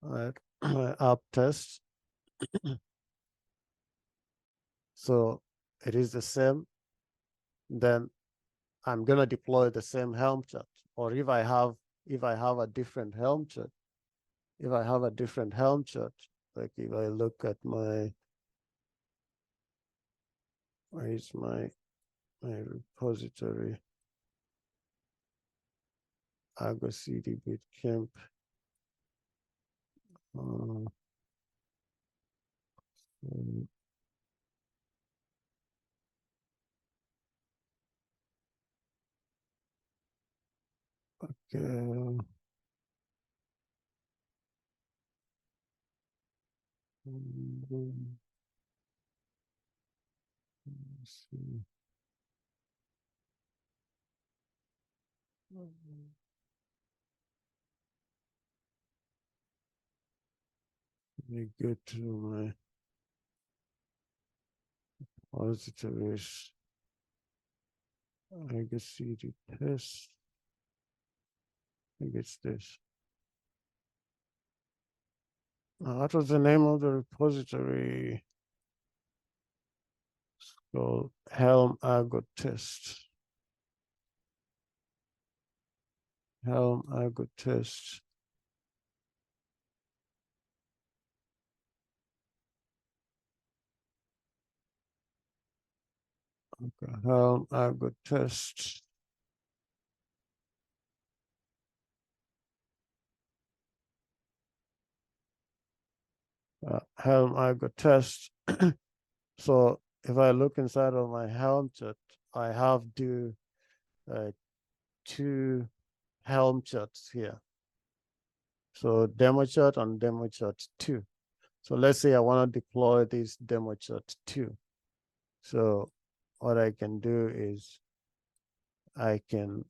All right, my app test. So it is the same. Then I'm gonna deploy the same Helm chart. Or if I have a different Helm chart, like if I look at where is my repository, ArgoCD Bootcamp. Okay. Let's see. Let me go to my repositories. I guess CD test. I guess this. What was the name of the repository? It's called Helm Argo Test. Helm Argo Test. Okay, Helm Argo Test. Helm Argo Test. So if I look inside of my Helm chart, I have two Helm charts here. So demo chart and demo chart 2. So let's say I want to deploy this demo chart 2. So what I can do is I can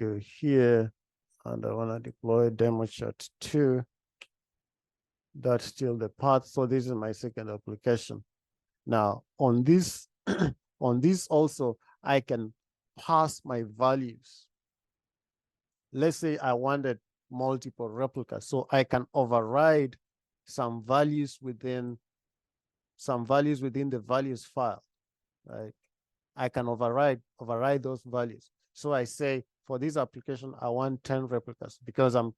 go here and I want to deploy demo chart 2. That's still the path. So this is my second application. Now on this, on this also, I can pass my values. Let's say I wanted multiple replicas. So I can override some values within the values file. right? I can override those values. So I say for this application, I want 10 replicas because I'm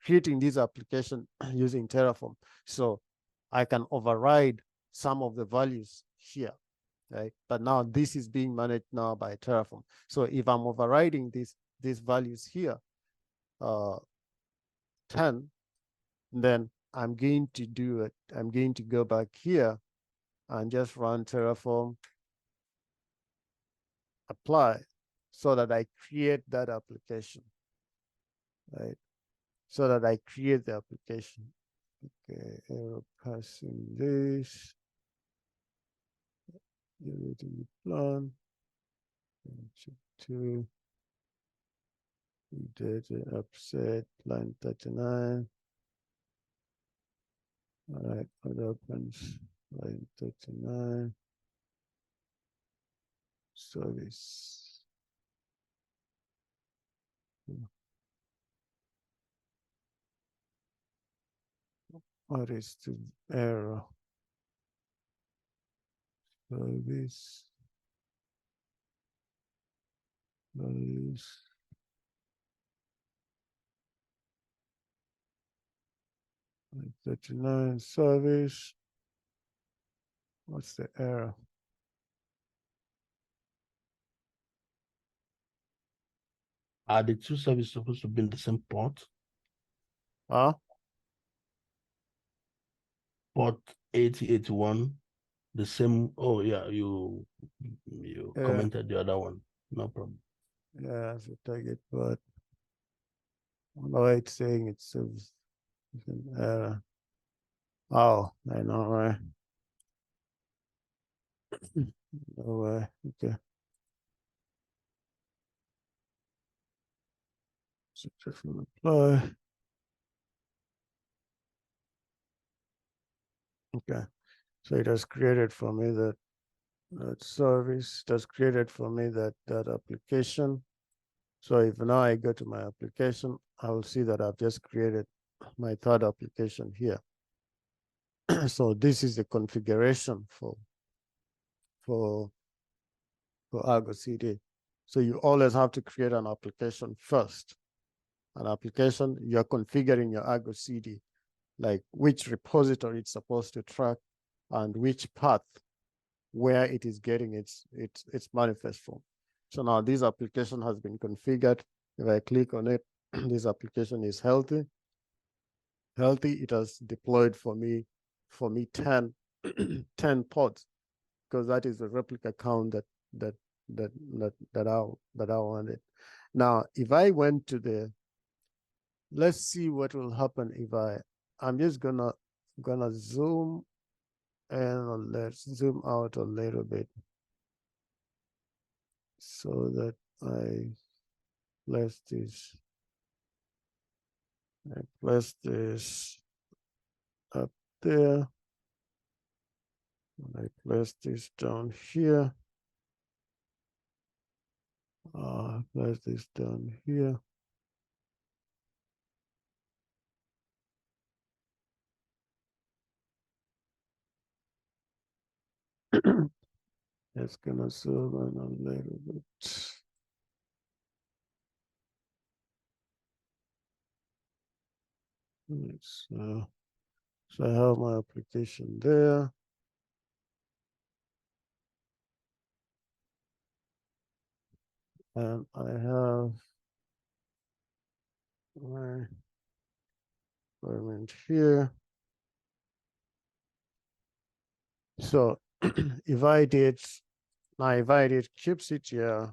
creating this application using Terraform. So I can override some of the values here, right? But now this is being managed now by Terraform. So if I'm overriding these values here, 10, then I'm going to do it. I'm going to go back here and just run Terraform apply so that I create that application, right? So that I create the application. Okay, error passing this. Unity plan. To data upset line 39. All right, what opens line 39? Service. What is the error? Service. Values. Line 39 service. What's the error? Are the two services supposed to be in the same port? Huh? Port 8081, the same. Oh yeah, you commented the other one. No problem. Yeah, as a target, but no, it's saying it's an error. Oh, I know, right? No way. Okay. Successful apply. Okay. So it has created for me that service. It has created for me that application. So if now I go to my application, I will see that I've just created my third application here. So this is the configuration for ArgoCD. So you always have to create an application first. An application, you're configuring your ArgoCD, like which repository it's supposed to track and which path where it is getting its manifest from. So now this application has been configured. If I click on it, this application is healthy. It has deployed for me 10 10 pods, because that is the replica count that I wanted. Now, if I went to the, let's see what will happen if I'm just gonna zoom and let's zoom out a little bit so that I place this up there. I place this down here. Place this down here. It's gonna zoom in a little bit. So I have my application there. And I have my environment here. So if I did kubectl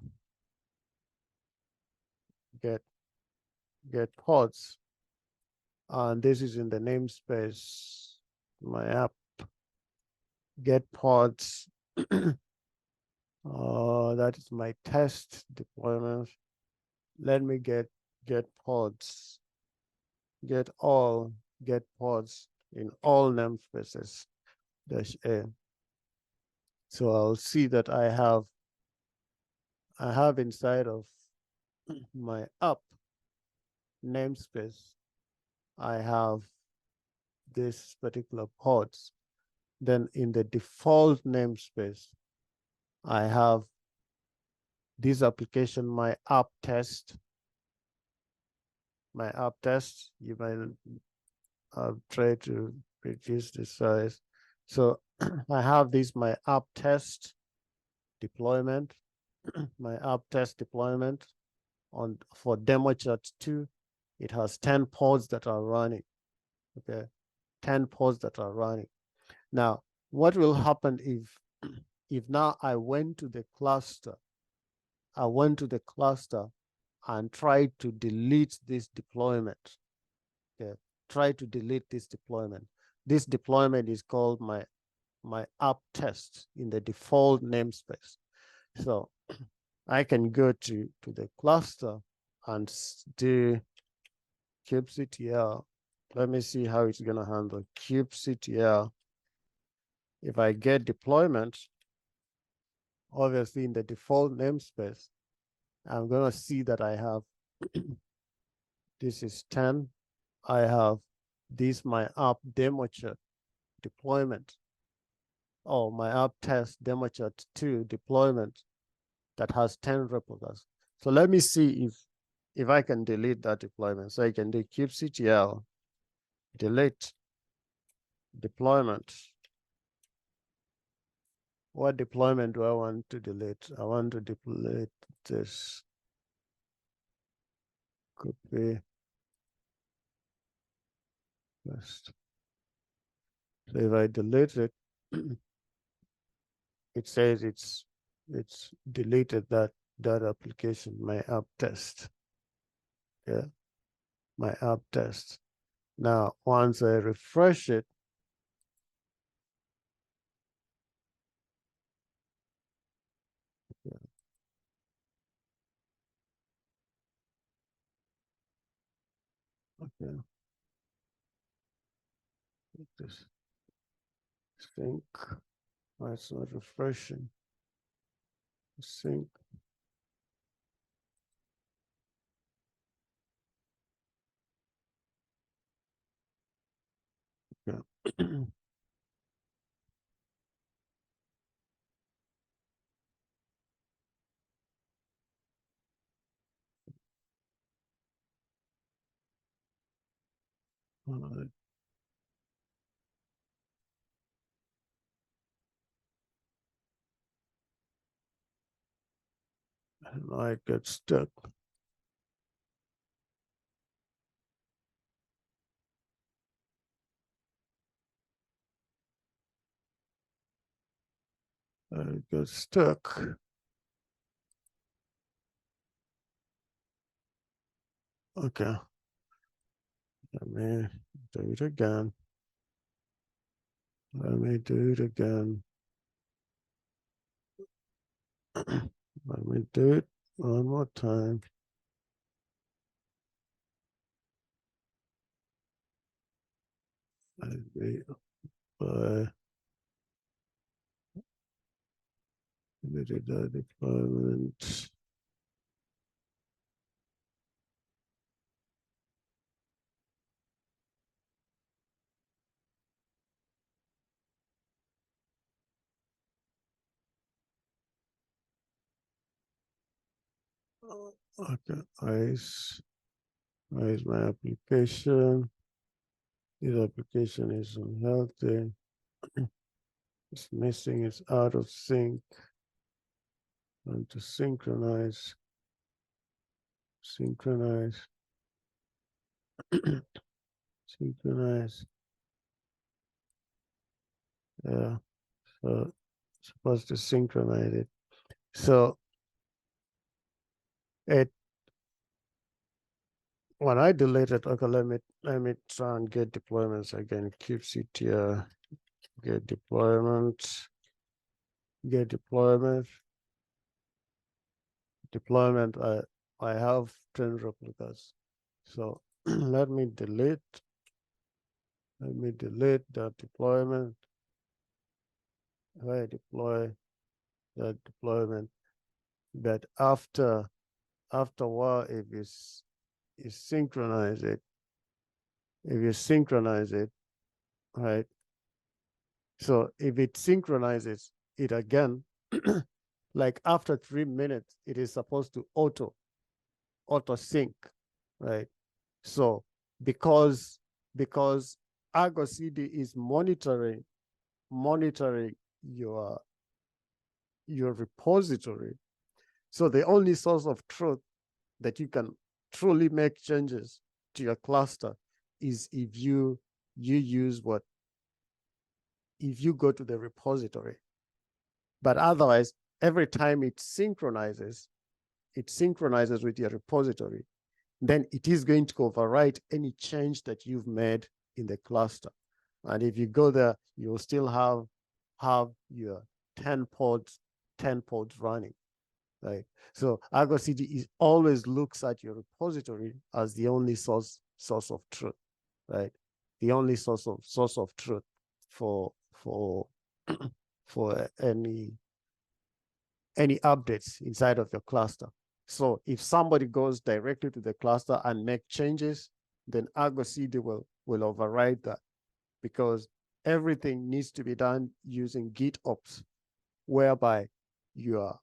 get pods, and this is in the namespace, my app get pods. That is my test deployment. Let me get pods, get pods in all namespaces -a. So I'll see that I have inside of my app namespace, I have this particular pods. Then in the default namespace, I have this application, my app test. My app test, you might try to reduce the size. So I have this, my app test deployment, my app test deployment for demo chat 2. It has 10 pods that are running. Okay, 10 pods that are running. Now, what will happen if now I went to the cluster, and tried to delete this deployment? Okay, try to delete this deployment. This deployment is called my app test in the default namespace. So I can go to the cluster and do kubectl. Let me see how it's going to handle kubectl. If I get deployment, obviously in the default namespace, I'm going to see that I have this is 10. I have this my app demo chat deployment. Oh, my app test demo chat 2 deployment that has 10 replicas. So let me see if I can delete that deployment. So I can do kubectl delete deployment. What deployment do I want to delete? I want to delete this. Copy paste. So if I delete it, it says it's deleted that application, my app test. Yeah, my app test. Now, once I refresh it, okay, this sync. Oh, it's not refreshing. Sync. Yeah. And I get stuck. I got stuck. Okay. Let me do it again. Let me do it again. Let me do it one more time. Maybe by limited deployment. Okay, ICE my application. This application is unhealthy. It's missing, it's out of sync. And to synchronize. Synchronize. Yeah, so supposed to synchronize it. So when I delete it, okay, let me try and get deployments again. kubectl get deployment. I have 10 replicas. So let me delete that deployment. If I deploy that deployment, but after a while, if you synchronize it, right? So if it synchronizes it again, like after 3 minutes, it is supposed to auto sync, right? So because ArgoCD is monitoring your repository, so the only source of truth that you can truly make changes to your cluster is if you use if you go to the repository. But otherwise, every time it synchronizes with your repository, then it is going to overwrite any change that you've made in the cluster. And if you go there, you'll still have your 10 pods running, right? So ArgoCD always looks at your repository as the only source of truth, right? The only source of truth for for any updates inside of your cluster. So if somebody goes directly to the cluster and make changes, then ArgoCD will override that, because everything needs to be done using GitOps, whereby you are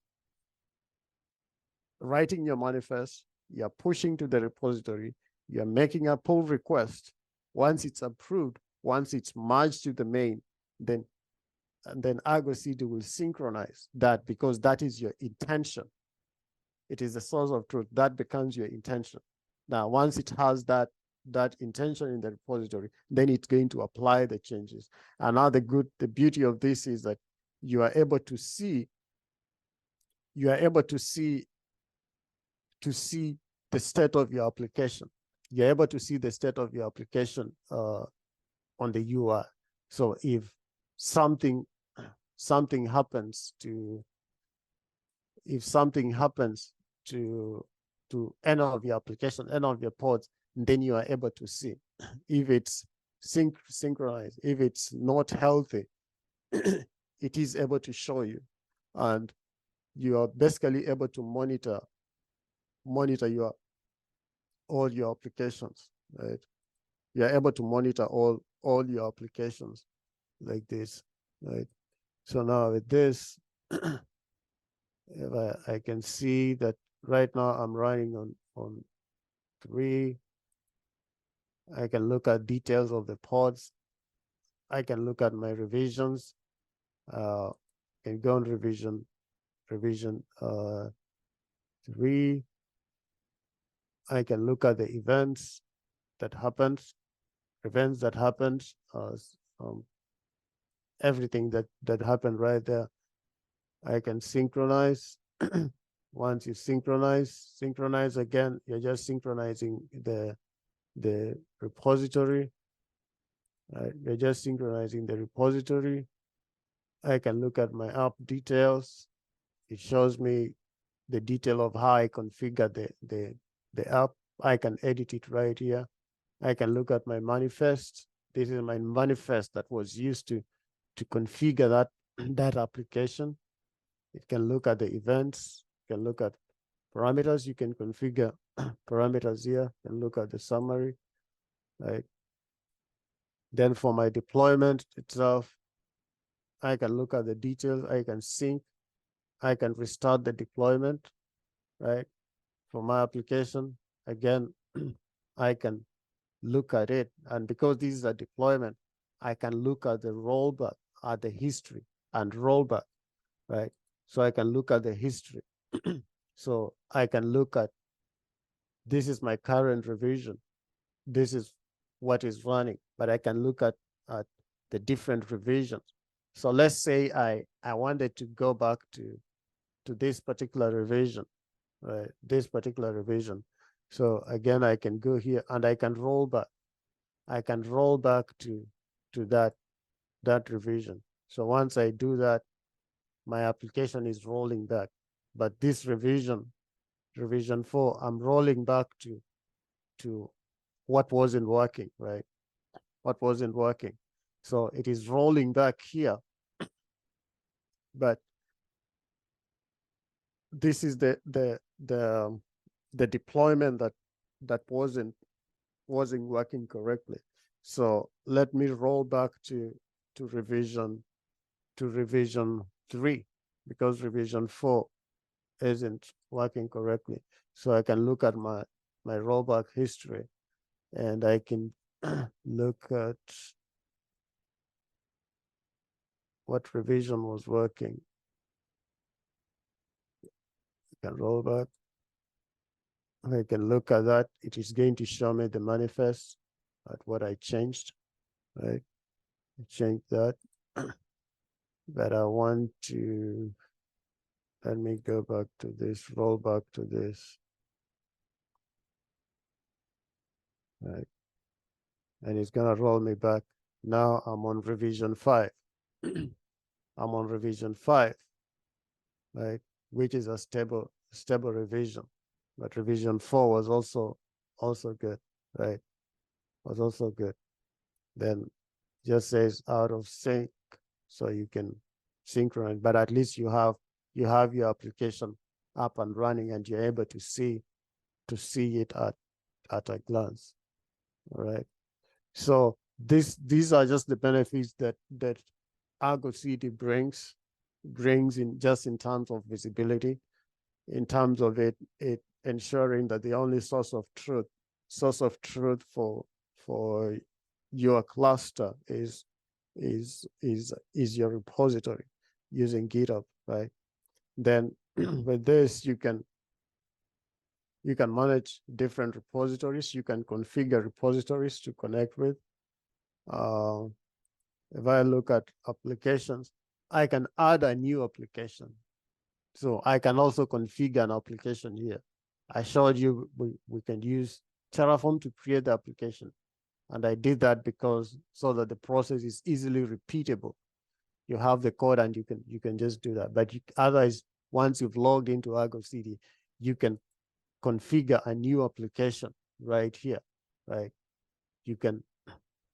writing your manifest, you're pushing to the repository, you're making a pull request. Once it's approved, once it's merged to the main, then ArgoCD will synchronize that, because that is your intention. It is the source of truth. That becomes your intention. Now, once it has that intention in the repository, then it's going to apply the changes. And now the beauty of this is that you are able to see the state of your application. You're able to see the state of your application on the UI. So if something happens to any of your application, any of your pods, then you are able to see if it's synchronized, if it's not healthy. It is able to show you, and you are basically able to monitor all your applications, right? You are able to monitor all your applications like this, right? So now with this, if I can see that right now I'm running on 3. I can look at details of the pods. I can look at my revisions. Can go on revision 3. I can look at the events that happened, everything that happened right there. I can synchronize. Once you synchronize again, you're just synchronizing the repository. You're just synchronizing the repository. I can look at my app details. It shows me the detail of how I configure the app. I can edit it right here. I can look at my manifest. This is my manifest that was used to configure that application. It can look at the events. You can look at parameters. You can configure parameters here. You can look at the summary, right? Then for my deployment itself, I can look at the details. I can sync. I can restart the deployment, right? For my application, again, I can look at it. And because this is a deployment, I can look at the rollback, at the history and rollback, right? So I can look at the history. So I can look at, this is my current revision. This is what is running, but I can look at the different revisions. So let's say I wanted to go back to this particular revision, right? This particular revision. So again, I can go here and I can roll back. I can roll back to that revision. So once I do that, my application is rolling back. But this revision 4, I'm rolling back to what wasn't working, right? What wasn't working. So it is rolling back here. But this is the deployment that wasn't working correctly. So let me roll back to revision 3. because revision 4 isn't working correctly. So I can look at my rollback history, and I can look at what revision was working. I can roll back. I can look at that. It is going to show me the manifest at what I changed, right? I changed that. But I want to, let me go back to this, roll back to this. Right. And it's gonna roll me back. Now I'm on revision 5. I'm on revision 5, right? Which is a stable revision. But revision 4 was also good, right? Was also good. Then just says out of sync, so you can synchronize, but at least you have your application up and running, and you're able to see it at a glance. All right. So these are just the benefits that ArgoCD brings in, just in terms of visibility, in terms of it ensuring that the only source of truth for your cluster is your repository using GitHub, right? Then with this, you can manage different repositories. You can configure repositories to connect with. If I look at applications, I can add a new application. So I can also configure an application here. I showed you we can use Terraform to create the application. And I did that because so that the process is easily repeatable. You have the code and you can just do that. But otherwise, once you've logged into ArgoCD, you can configure a new application right here, right? You can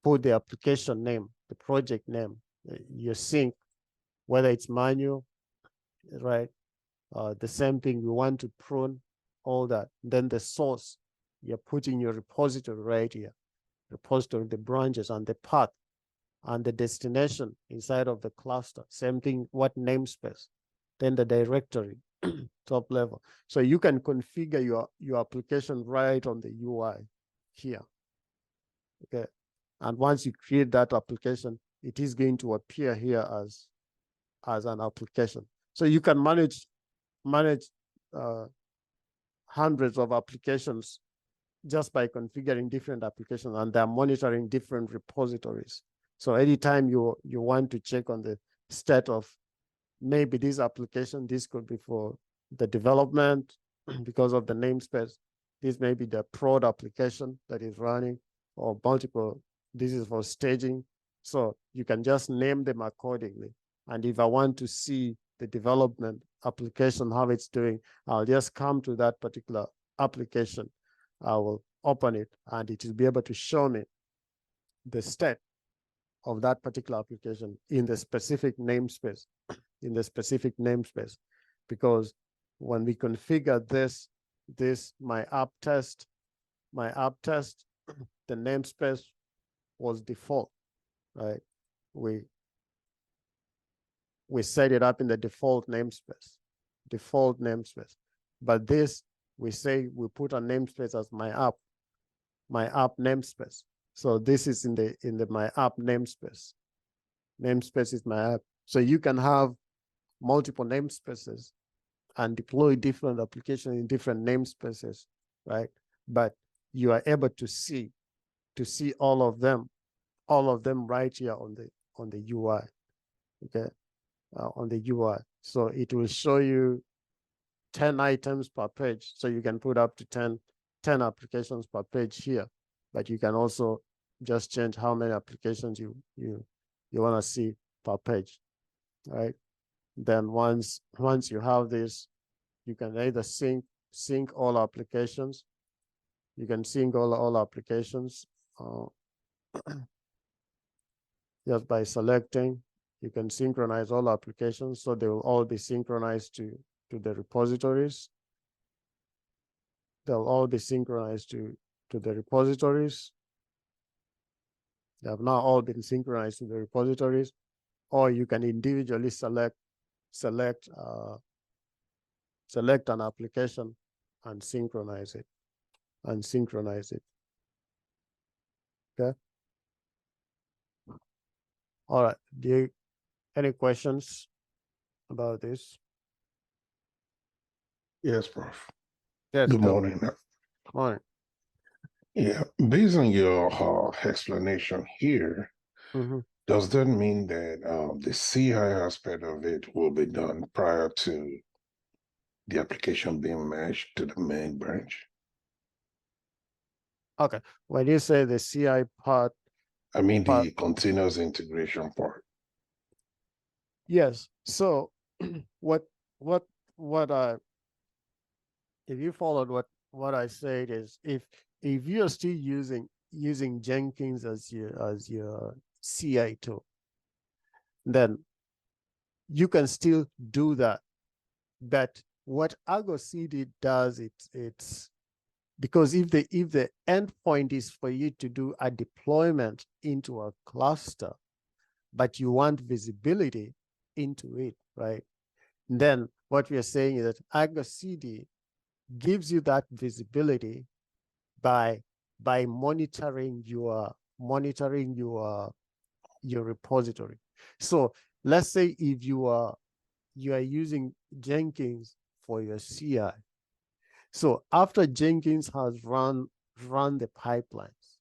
put the application name, the project name, your sync, whether it's manual, right? The same thing, we want to prune all that. Then the source, you're putting your repository right here, repository, the branches and the path and the destination inside of the cluster. Same thing, what namespace, then the directory, top level. So you can configure your application right on the UI here. Okay. And once you create that application, it is going to appear here as an application. So you can manage hundreds of applications just by configuring different applications, and they're monitoring different repositories. So anytime you want to check on the state of maybe this application, this could be for the development because of the namespace. This may be the prod application that is running, or multiple. This is for staging. So you can just name them accordingly. And if I want to see the development application, how it's doing, I'll just come to that particular application. I will open it, and it will be able to show me the state of that particular application in the specific namespace, because when we configure this my app test, the namespace was default, right? We set it up in the default namespace. But this, we say we put a namespace as my app namespace. So this is in the my app namespace. Namespace is my app. So you can have multiple namespaces and deploy different applications in different namespaces, right? But you are able to see all of them right here on the UI, okay? On the UI. So it will show you 10 items per page. So you can put up to 10 applications per page here, but you can also just change how many applications you want to see per page, right? Then once you have this, you can either sync all applications. You can sync all applications just by selecting. You can synchronize all applications, so they will all be synchronized to the repositories. They'll all be synchronized to the repositories. They have now all been synchronized to the repositories, or you can individually select select select an application and synchronize it. Okay. All right. Any questions about this? Yes, Prof. Yes. Good Go. morning. Morning. Yeah, based on your explanation here, does that mean that the CI aspect of it will be done prior to the application being merged to the main branch? Okay. When you say the CI part, I mean the continuous integration part. yes. So what I, if you followed what I said, is if you're still using Jenkins as your CI tool, then you can still do that. But what ArgoCD does, it's because if the endpoint is for you to do a deployment into a cluster, but you want visibility into it, right? Then what we are saying is that ArgoCD gives you that visibility by monitoring your repository. So let's say if you are using Jenkins for your CI. So after Jenkins has run the pipelines,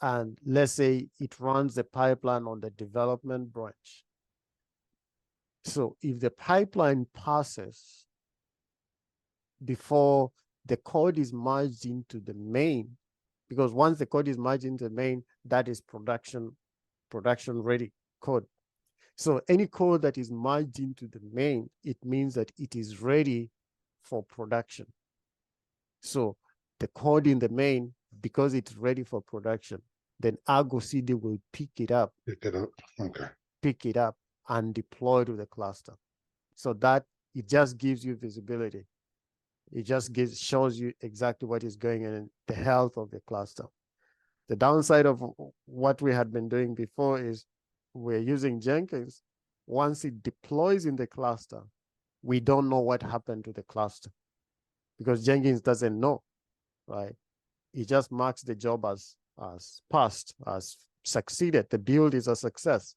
and let's say it runs the pipeline on the development branch. So if the pipeline passes before the code is merged into the main, because once the code is merged into the main, that is production ready code. So any code that is merged into the main, it means that it is ready for production. So the code in the main, because it's ready for production, then ArgoCD will pick it up. Okay. Pick it up and deploy to the cluster. So that it just gives you visibility. It just shows you exactly what is going on in the health of the cluster. The downside of what we had been doing before is we're using Jenkins. Once it deploys in the cluster, we don't know what happened to the cluster because Jenkins doesn't know, right? It just marks the job as passed, as succeeded. The build is a success,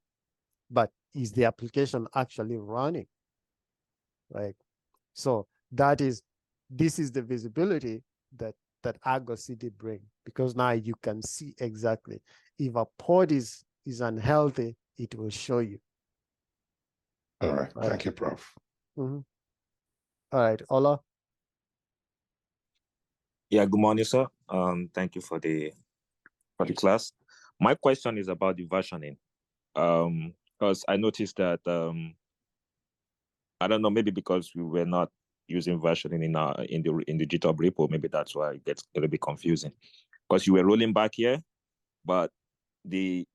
but is the application actually running, right? So this is the visibility that ArgoCD bring, because now you can see exactly if a pod is unhealthy, it will show you. All right. Thank you, Prof. All right, Ola. Yeah, good morning, sir. Thank you for the class. My question is about the versioning. Because I noticed that I don't know, maybe because we were not using versioning in the GitHub repo, maybe that's why it gets a little bit confusing. Because you were rolling back here, but the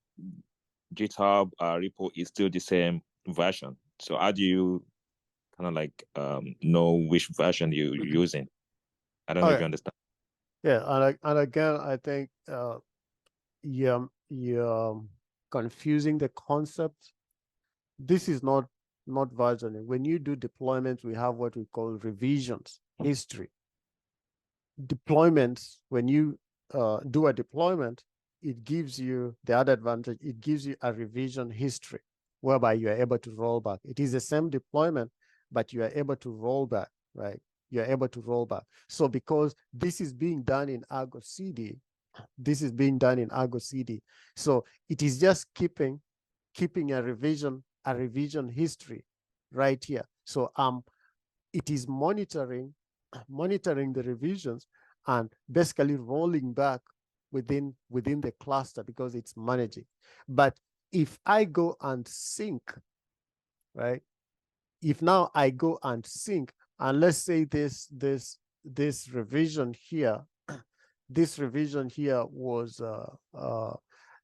GitHub repo is still the same version. So how do you kind of like know which version you're using? I don't know if you understand. Yeah, and again, I think you're confusing the concept. This is not versioning. When you do deployments, we have what we call revisions history. Deployments, when you do a deployment, it gives you the other advantage. It gives you a revision history whereby you are able to roll back. It is the same deployment, but you are able to roll back, right? You're able to roll back. So because this is being done in ArgoCD, so it is just keeping a revision history right here. So it is monitoring the revisions and basically rolling back within the cluster because it's managing. But if I go and sync, right? If now I go and sync, and let's say this revision here, this revision here was the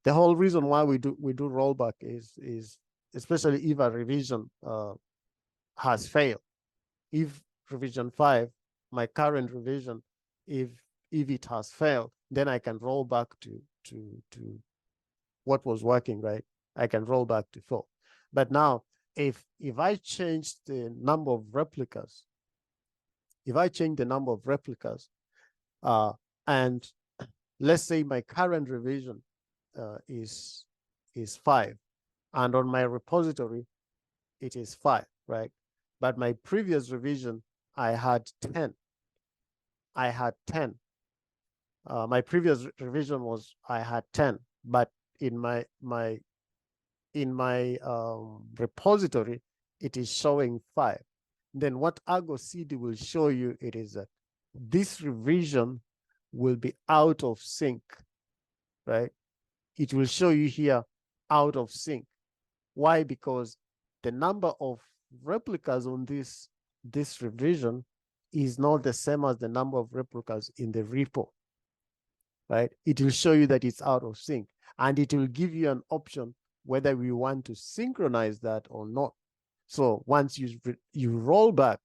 whole reason why we do rollback is especially if a revision has failed. If revision 5, my current revision, if it has failed, then I can roll back to what was working, right? I can roll back to 4. But now if I change the number of replicas, and let's say my current revision is 5, and on my repository it is 5, right? But my previous revision I had 10. My previous revision was I had 10, but in my repository it is showing 5. Then what ArgoCD will show you it is that this revision will be out of sync, right? It will show you here out of sync. Why? Because the number of replicas on this revision is not the same as the number of replicas in the repo, right? It will show you that it's out of sync, and it will give you an option whether we want to synchronize that or not. So once you roll back,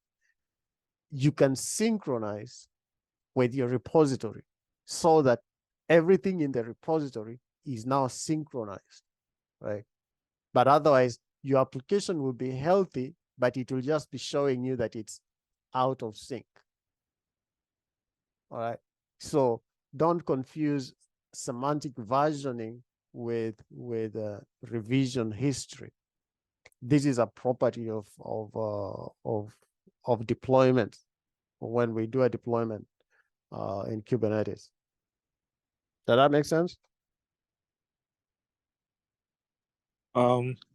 you can synchronize with your repository so that everything in the repository is now synchronized, right? But otherwise, your application will be healthy, but it will just be showing you that it's out of sync. All right. So don't confuse semantic versioning with revision history. This is a property of deployment when we do a deployment in Kubernetes. Does that make sense?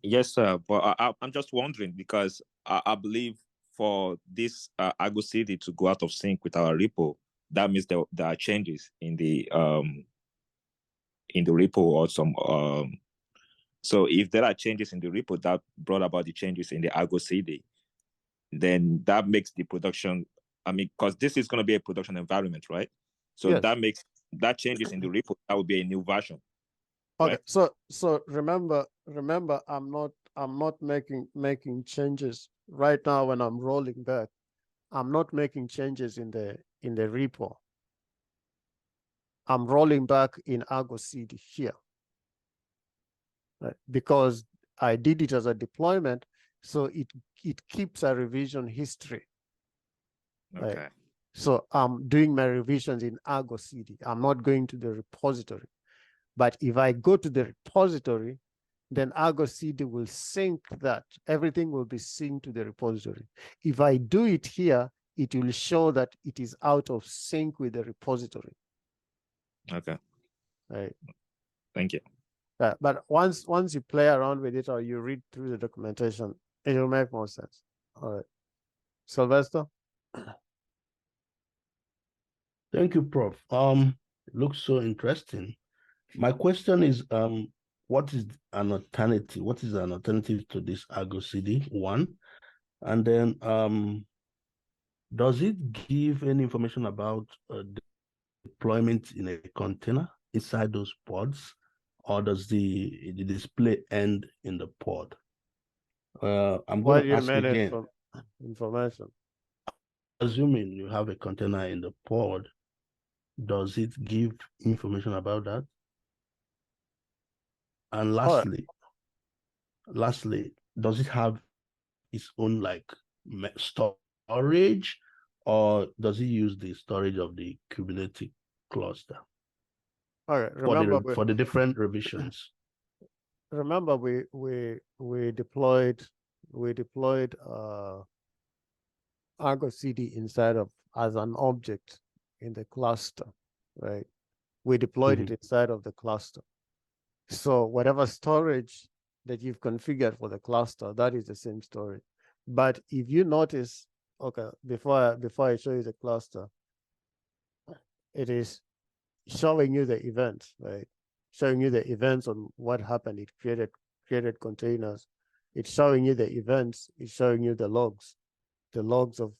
Yes, sir. But I'm just wondering because I believe for this ArgoCD to go out of sync with our repo, that means there are changes in the repo or some so if there are changes in the repo that brought about the changes in the ArgoCD, then that makes the production, I mean, because this is going to be a production environment, right? So yes, that makes that changes in the repo, that would be a new version. Okay, right? So remember, I'm not making changes right now when I'm rolling back. I'm not making changes in the repo. I'm rolling back in ArgoCD here, right? Because I did it as a deployment, so it keeps a revision history. Okay. Right? So I'm doing my revisions in ArgoCD. I'm not going to the repository. But if I go to the repository, then ArgoCD will sync that. Everything will be synced to the repository. If I do it here, it will show that it is out of sync with the repository. Okay. Right. Thank you. But once you play around with it or you read through the documentation, it will make more sense. All right. Sylvester? Thank you, Prof. It looks so interesting. My question is, what is an alternative? What is an alternative to this ArgoCD one? And then, does it give any information about deployment in a container inside those pods, or does the display end in the pod? I'm going to ask again. Information. Assuming you have a container in the pod, does it give information about that? And lastly, does it have its own like storage, or does it use the storage of the Kubernetes cluster? Okay, remember for the different revisions. Remember, we deployed ArgoCD inside of as an object in the cluster, right? We deployed it inside of the cluster. So whatever storage that you've configured for the cluster, that is the same storage. But if you notice, okay, before I show you the cluster, it is showing you the events, right? Showing you the events on what happened. It created containers. It's showing you the events. It's showing you the logs of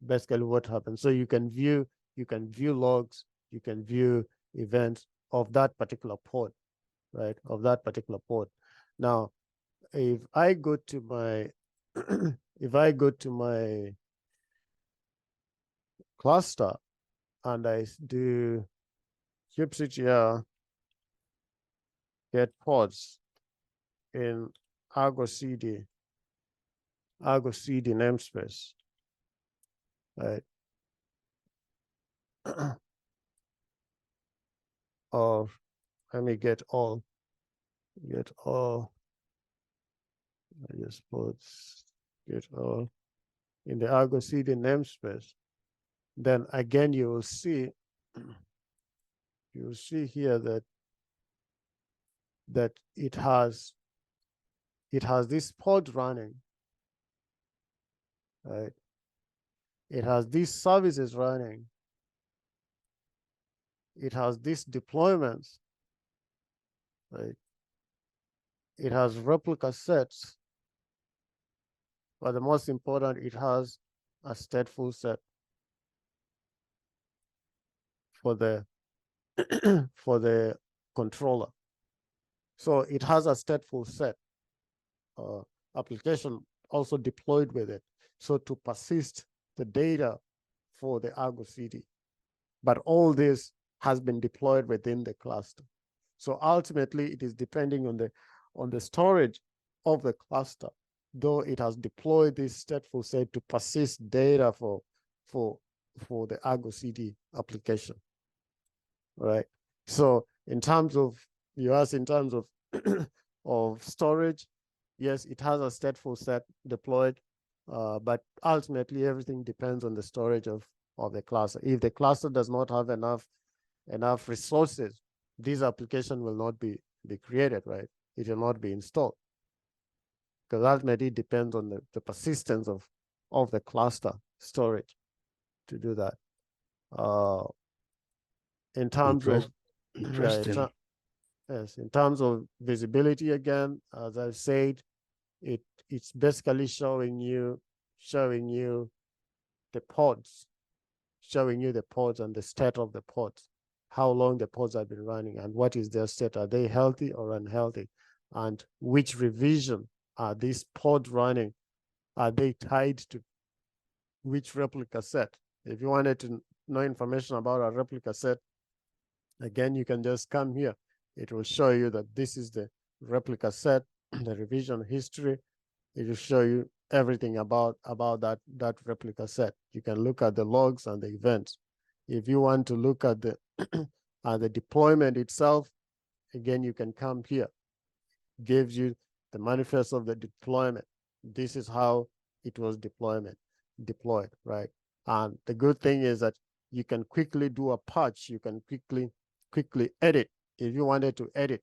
basically what happened. So you can view logs, you can view events of that particular pod, right? Of that particular pod. Now, if I go to my cluster and I do kubectl get pods in ArgoCD namespace, right? Or let me get all. I just put get all in the ArgoCD namespace. Then again, you will see here that it has this pod running, right? It has these services running. It has these deployments, right? It has replica sets, but the most important, it has a stateful set for the for the controller. So it has a stateful set application also deployed with it, so to persist the data for the ArgoCD. But all this has been deployed within the cluster. So ultimately, it is depending on the storage of the cluster, though it has deployed this stateful set to persist data for the ArgoCD application, right? So in terms of, you asked in terms of of storage, yes, it has a stateful set deployed, but ultimately everything depends on the storage of the cluster. If the cluster does not have enough resources, this application will not be created, right? It will not be installed, because ultimately it depends on the persistence of the cluster storage to do that. In terms of interesting. Yes, in terms of visibility, again, as I've said, it's basically showing you the pods, showing you the pods and the state of the pods, how long the pods have been running, and what is their state. Are they healthy or unhealthy? And which revision are these pods running? Are they tied to which replica set? If you wanted to know information about a replica set, again, you can just come here. It will show you that this is the replica set, the revision history. It will show you everything about that replica set. You can look at the logs and the events. If you want to look at the the deployment itself, again, you can come here. Gives you the manifest of the deployment. This is how it was deployed, right? And the good thing is that you can quickly do a patch. You can quickly edit. If you wanted to edit,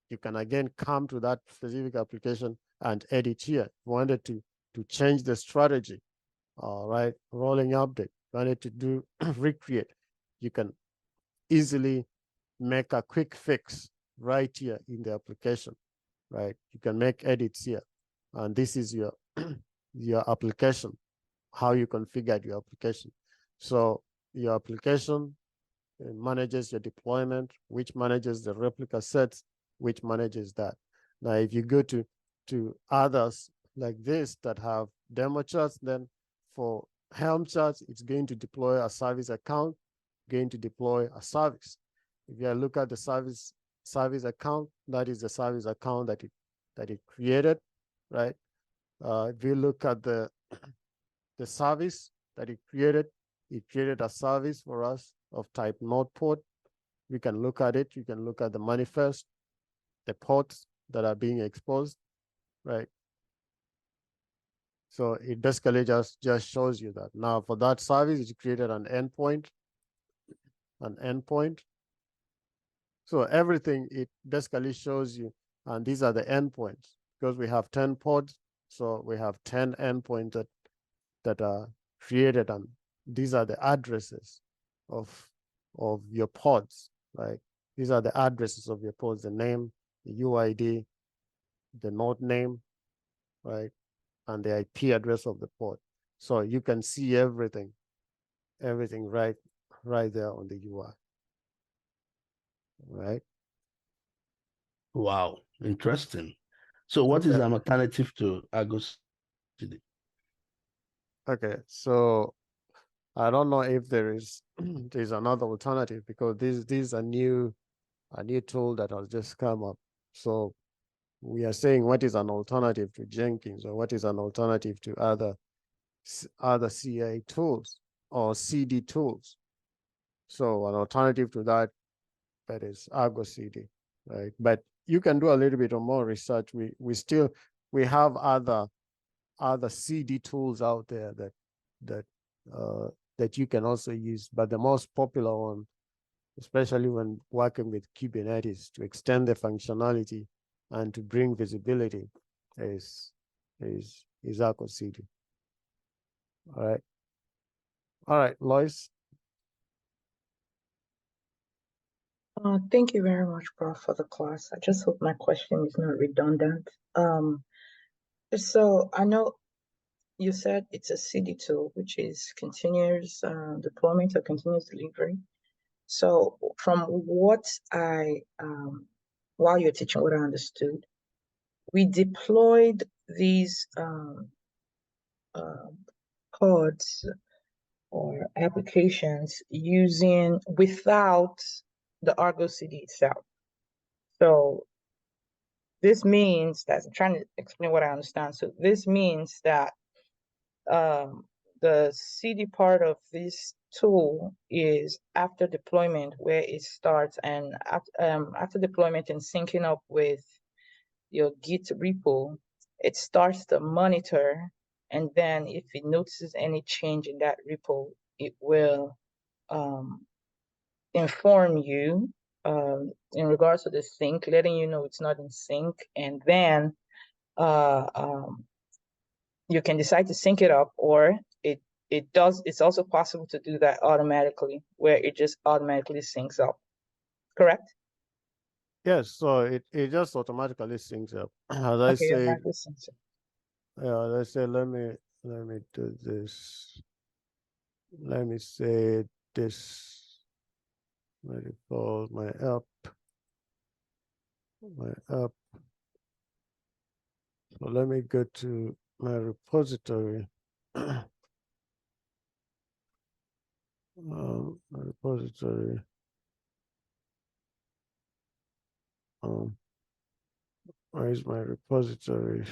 you can again come to that specific application and edit here. If you wanted to change the strategy, all right, rolling update, wanted to do recreate, you can easily make a quick fix right here in the application, right? You can make edits here, and this is your your application, how you configured your application. So your application manages your deployment, which manages the replica sets, which manages that. Now, if you go to others like this that have demo charts, then for Helm charts, it's going to deploy a service account, going to deploy a service. If you look at the service account, that is the service account that it created, right? If you look at the service that it created a service for us of type node port. We can look at it. You can look at the manifest, the ports that are being exposed, right? So it basically just shows you that. Now for that service, it created an endpoint. So everything, it basically shows you, and these are the endpoints, because we have 10 pods. So we have 10 endpoints that are created, and these are the addresses of your pods, right? These are the addresses of your pods, the name, the UID, the node name, right? And the IP address of the pod. So you can see everything right there on the UI, right? Wow, interesting. So what is an alternative to ArgoCD? Okay, so I don't know if there's another alternative, because this is a new tool that has just come up. So we are saying what is an alternative to Jenkins, or what is an alternative to other CI tools or CD tools. So an alternative to that is ArgoCD, right? But you can do a little bit more research. We have other CD tools out there that you can also use, but the most popular one, especially when working with Kubernetes to extend the functionality and to bring visibility, is ArgoCD. All right, Lois. Thank you very much, Prof, for the class. I just hope my question is not redundant. So I know you said it's a CD tool, which is continuous deployment or continuous delivery. So from what while you're teaching, what I understood, we deployed these pods or applications without the ArgoCD itself. So this means that, I'm trying to explain what I understand. So this means that the CD part of this tool is after deployment, where it starts, and after deployment and syncing up with your Git repo, it starts to monitor, and then if it notices any change in that repo, it will inform you in regards to the sync, letting you know it's not in sync, and then you can decide to sync it up, or it's also possible to do that automatically, where it just automatically syncs up. Correct? Yes, so it just automatically syncs up. As I said, let me do this. Let me say this. Let me call my app. So let me go to my repository. My repository. Where is my repository?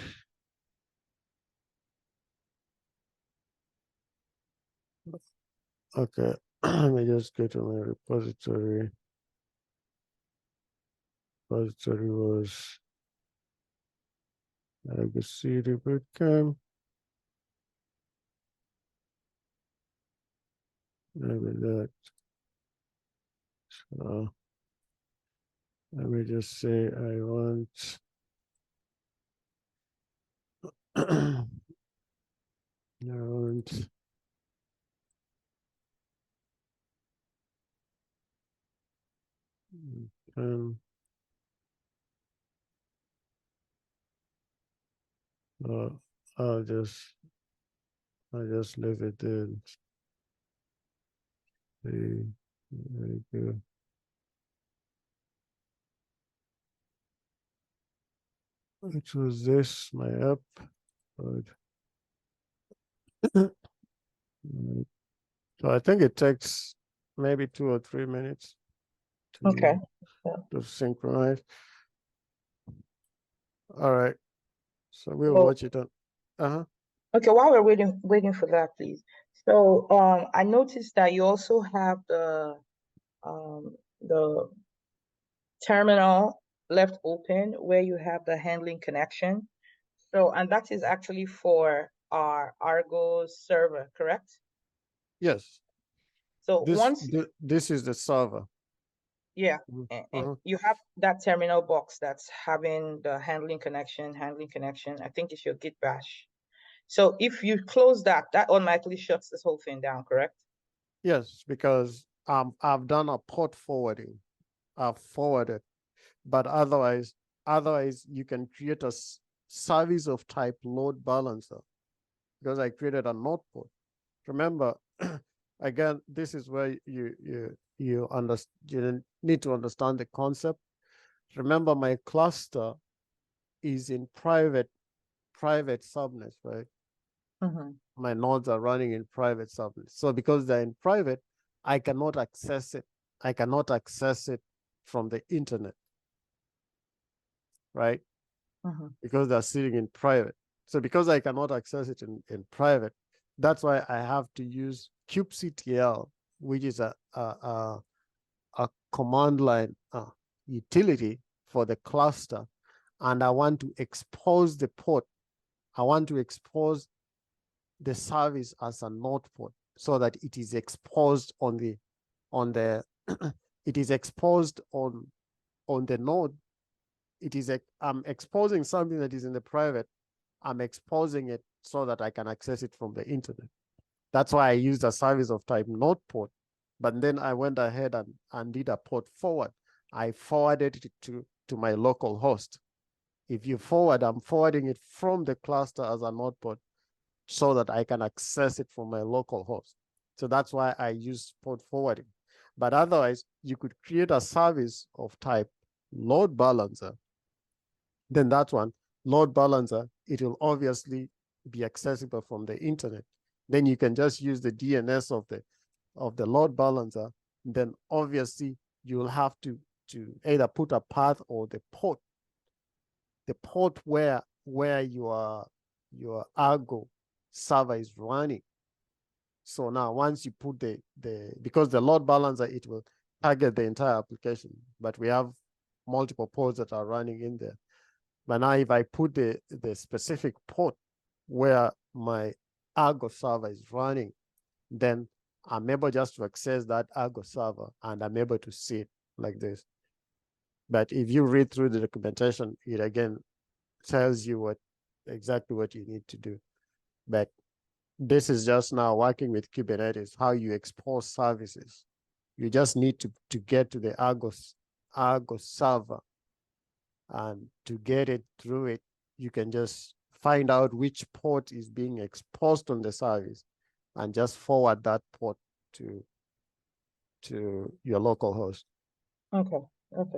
Okay, let me just go to my repository. Repository was ArgoCD bootcamp. Maybe that. So let me just say I want I want I'll just leave it there. Very good. Which was this, my app. So I think it takes maybe 2 or 3 minutes to synchronize. All right. So we'll watch it on. Okay, while we're waiting for that, please. So I noticed that you also have the terminal left open where you have the handling connection. So, and that is actually for our Argo server, correct? Yes. So this is the server. Yeah, and you have that terminal box that's having the handling connection. I think it's your Git bash. So if you close that automatically shuts this whole thing down, correct? Yes, because I've done a port forwarding. I've forwarded, but otherwise you can create a service of type load balancer, because I created a node port. Remember, again, this is where you need to understand the concept. Remember, my cluster is in private subnets, right? My nodes are running in private subnets. So because they're in private, I cannot access it. I cannot access it from the internet, right? because they're sitting in private. So because I cannot access it in private, that's why I have to use kubectl, which is a command line utility for the cluster, and I want to expose the port. I want to expose the service as a node port so that it is exposed on the it is exposed on the node. It is I'm exposing something that is in the private. I'm exposing it so that I can access it from the internet. That's why I used a service of type node port. But then I went ahead and did a port forward. I forwarded it to my local host. If you forward, I'm forwarding it from the cluster as a node port so that I can access it from my local host. So that's why I use port forwarding. But otherwise, you could create a service of type load balancer. Then that one, load balancer, it will obviously be accessible from the internet. Then you can just use the DNS of the load balancer. Then obviously you'll have to either put a path or the port where your Argo server is running. So now once you put because the load balancer, it will target the entire application, but we have multiple ports that are running in there. But now if I put the specific port where my Argo server is running, then I'm able just to access that Argo server and I'm able to see it like this. But if you read through the documentation, it again tells you exactly what you need to do. But this is just now working with Kubernetes, how you expose services. You just need to get to the Argo server. And to get it through it, you can just find out which port is being exposed on the service and just forward that port to your local host. Okay,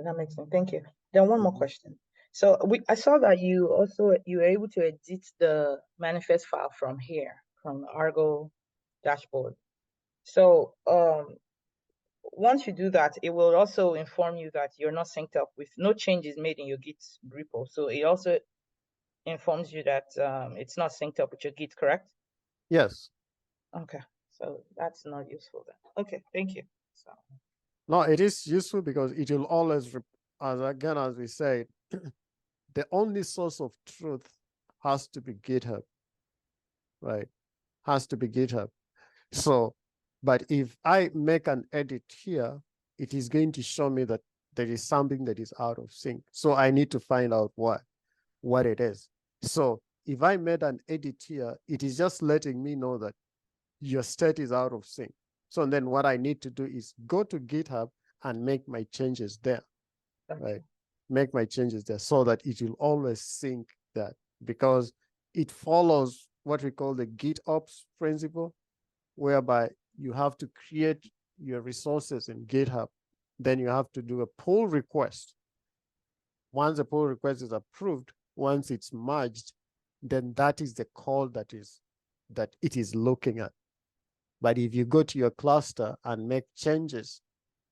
that makes sense. Thank you. Then one more question. So I saw that you were able to edit the manifest file from here, from the Argo dashboard. So once you do that, it will also inform you that you're not synced up with no changes made in your Git repo. So it also informs you that it's not synced up with your Git, correct? Yes. Okay, so that's not useful then. Okay, thank you. So no, it is useful because it will always, as we said, the only source of truth has to be GitHub, right? Has to be GitHub. So, but if I make an edit here, it is going to show me that there is something that is out of sync. So I need to find out what it is. So if I made an edit here, it is just letting me know that your state is out of sync. So then what I need to do is go to GitHub and make my changes there, right? Make my changes there so that it will always sync that, because it follows what we call the GitOps principle, whereby you have to create your resources in GitHub. Then you have to do a pull request. Once the pull request is approved, once it's merged, then that is the call that it is looking at. But if you go to your cluster and make changes,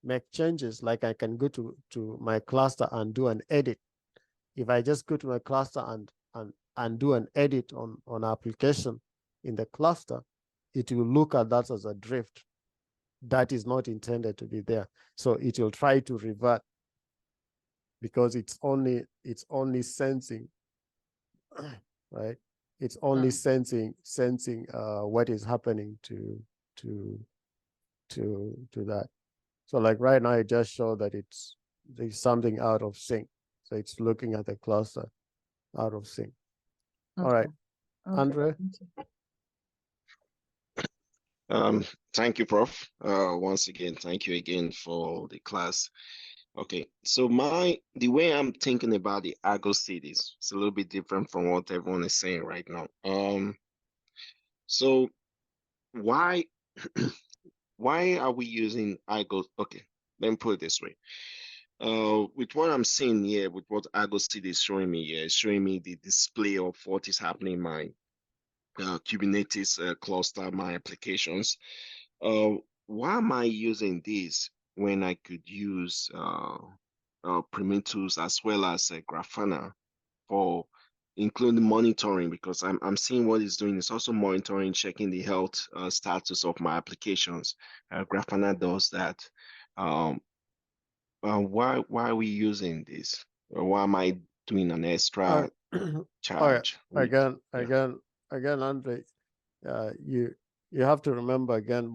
like I can go to my cluster and do an edit. If I just go to my cluster and do an edit on application in the cluster, it will look at that as a drift that is not intended to be there. So it will try to revert because it's only sensing, right? It's only sensing what is happening to that. So like right now, it just showed that there's something out of sync. So it's looking at the cluster out of sync. Okay. All right, Andre. Thank you, Prof. Once again, thank you again for the class. Okay, so the way I'm thinking about the ArgoCD is a little bit different from what everyone is saying right now. So why are we using Argo? Okay, let me put it this way. With what I'm seeing here, with what ArgoCD is showing me here, it's showing me the display of what is happening in my Kubernetes cluster, my applications. Why am I using this when I could use Prometheus as well as Grafana for including monitoring, because I'm seeing what it's doing. It's also monitoring, checking the health status of my applications. Grafana does that. Why are we using this? Or why am I doing an extra charge? Again, Andre, you have to remember again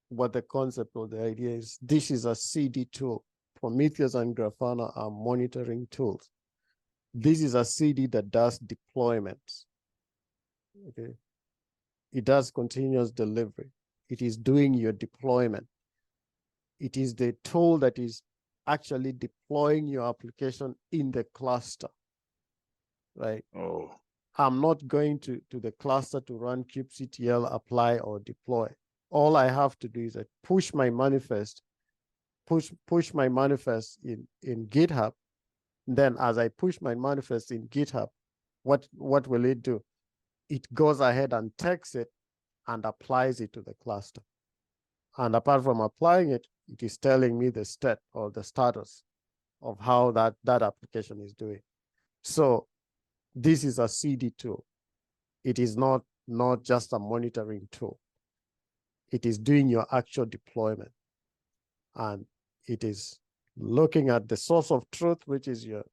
what the concept or the idea is. This is a CD tool. Prometheus and Grafana are monitoring tools. This is a CD that does deployments. Okay, it does continuous delivery. It is doing your deployment. It is the tool that is actually deploying your application in the cluster, right? Oh, I'm not going to the cluster to run kubectl, apply, or deploy. All I have to do is I push my manifest in GitHub. Then as I push my manifest in GitHub, what will it do? It goes ahead and takes it and applies it to the cluster. And apart from applying it, it is telling me the state or the status of how that application is doing. So this is a CD tool. It is not just a monitoring tool. It is doing your actual deployment. And it is looking at the source of truth, which is your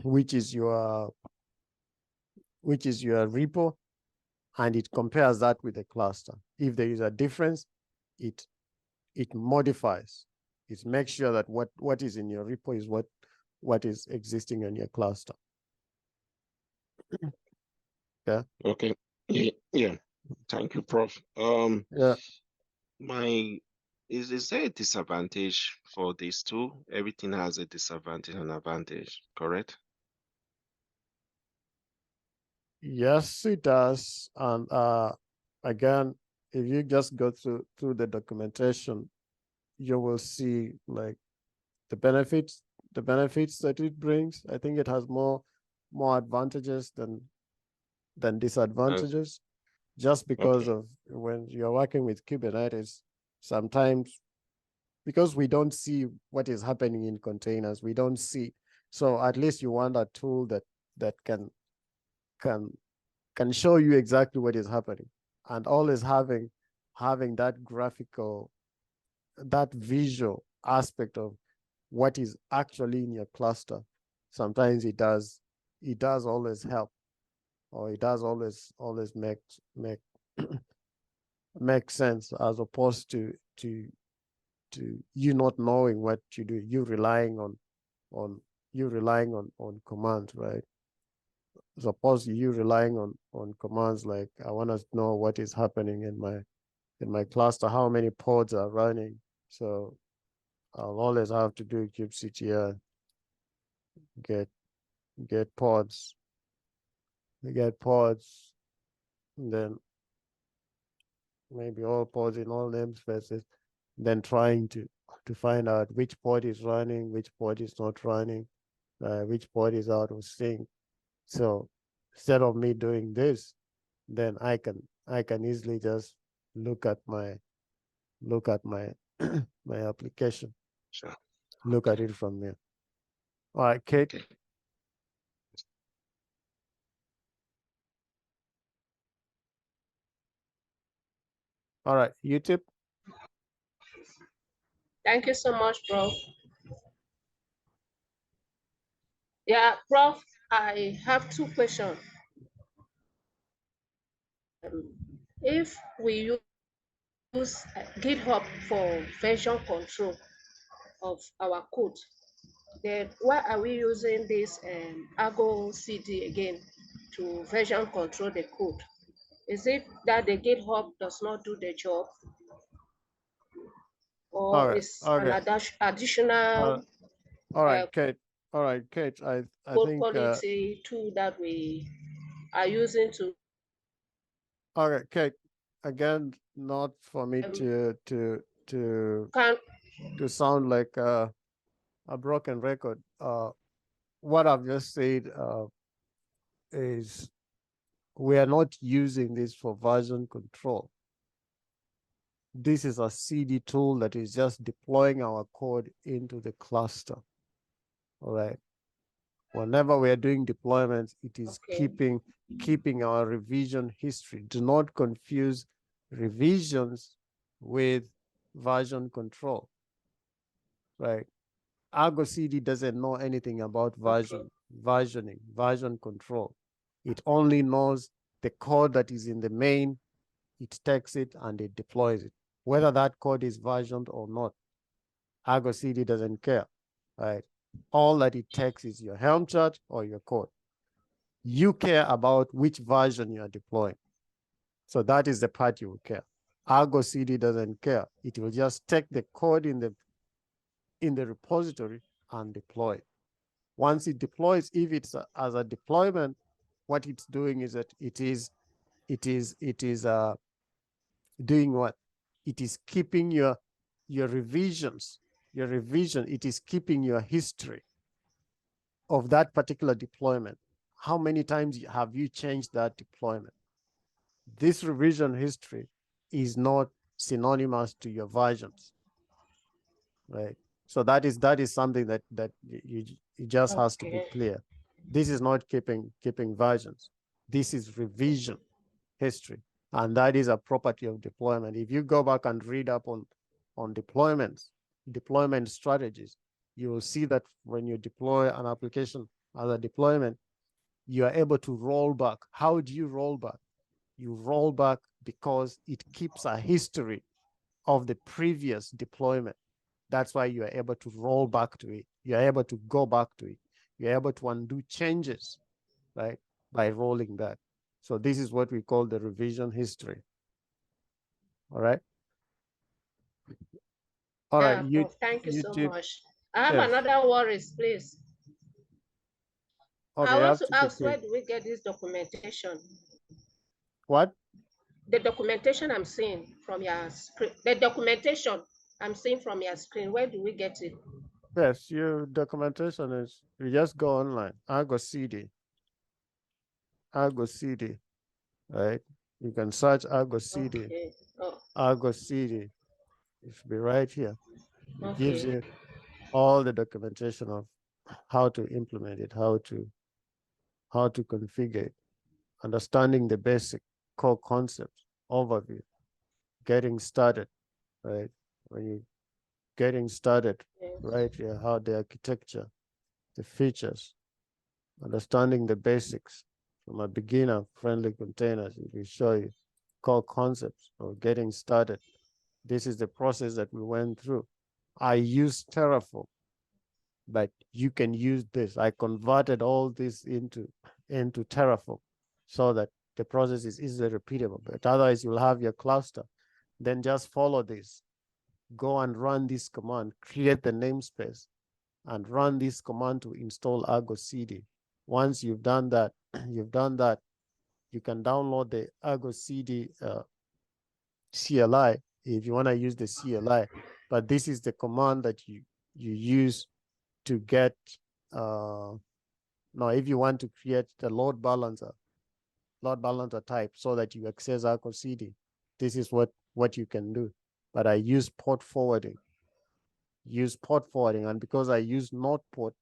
repo, and it compares that with the cluster. If there is a difference, it modifies. It makes sure that what is in your repo is what is existing in your cluster. Yeah. okay. Yeah. Thank you, Prof. Yeah. Is there a disadvantage for this tool? Everything has a disadvantage and advantage, correct? Yes, it does. And again, if you just go through the documentation, you will see like the benefits that it brings. I think it has more advantages than disadvantages, just because of when you're working with Kubernetes, sometimes because we don't see what is happening in containers, we don't see. So at least you want a tool that can show you exactly what is happening, and always having that graphical, that visual aspect of what is actually in your cluster. Sometimes it does always help, or it does always make make sense, as opposed to you not knowing what you do, you relying on commands, right? As opposed to you relying on commands like, I want to know what is happening in my cluster, how many pods are running. So I'll always have to do kubectl get pods, and then maybe all pods in all namespaces, then trying to find out which pod is running, which pod is not running, which pod is out of sync. So instead of me doing this, then I can easily just look at my my application. Sure. Look at it from there. All right, Kate. Okay. All right, YouTube. Thank you so much, Prof. Yeah, Prof, I have two questions. If we use GitHub for version control of our code, then why are we using this ArgoCD again to version control the code? Is it that the GitHub does not do the job, or is an additional all right, Kate. All right, Kate. I code think quality tool that we are using to? All right, Kate. Again, not for me to sound like a broken record. What I've just said is we are not using this for version control. This is a CD tool that is just deploying our code into the cluster. All right. Whenever we are doing deployments, it is Okay. keeping our revision history. Do not confuse revisions with version control, right? ArgoCD doesn't know anything about versioning, version control. It only knows the code that is in the main, it takes it and it deploys it. Whether that code is versioned or not, ArgoCD doesn't care, right? All that it takes is your Helm chart or your code. You care about which version you are deploying. So that is the part you will care. ArgoCD doesn't care. It will just take the code in the repository and deploy it. Once it deploys, if it's as a deployment, what it's doing is that it is doing what? It is keeping your revisions, it is keeping your history of that particular deployment. How many times have you changed that deployment? This revision history is not synonymous to your versions, right? So that is something that it just has to be clear. This is not keeping versions. This is revision history, and that is a property of deployment. If you go back and read up on deployment strategies, you will see that when you deploy an application as a deployment, you are able to roll back. How do you roll back? You roll back because it keeps a history of the previous deployment. That's why you are able to roll back to it. You're able to go back to it. You're able to undo changes, right, by rolling back. So this is what we call the revision history. All right. All right. Prof, thank you so much. I have yes. another worries, please. Okay, I want to ask, where do we get this documentation? What? The documentation I'm seeing from your screen. The documentation I'm seeing from your screen. Where do we get it? Yes, your documentation is, you just go online, ArgoCD, right? You can search ArgoCD. Okay. Oh. ArgoCD. It should be right here. It gives Okay. you all the documentation of how to implement it, how to configure it, understanding the basic core concepts, overview, getting started, right? When you getting started, right here, how the architecture, the features, understanding the basics from a beginner friendly containers. It will show you core concepts of getting started. This is the process that we went through. I use Terraform, but you can use this. I converted all this into Terraform so that the process is easily repeatable. But otherwise, you'll have your cluster. Then just follow this. Go and run this command, create the namespace, and run this command to install ArgoCD. Once you've done that, you can download the ArgoCD CLI if you want to use the CLI. But this is the command that you use to get, now if you want to create the load balancer type so that you access ArgoCD, this is what you can do. But I use port forwarding. And because I use node port,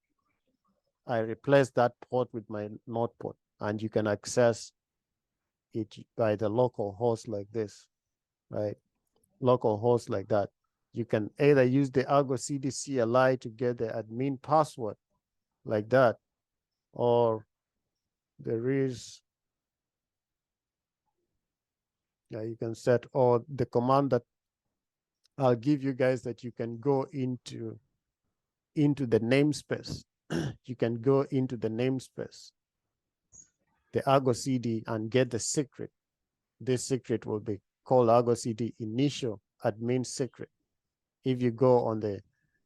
I replace that port with my node port, and you can access it by the local host like this, right? Local host like that. You can either use the ArgoCD CLI to get the admin password like that, or there is, you can set, or the command that I'll give you guys, that you can go into the namespace. You can go into the namespace, the ArgoCD, and get the secret. This secret will be called ArgoCD initial admin secret. If you go on the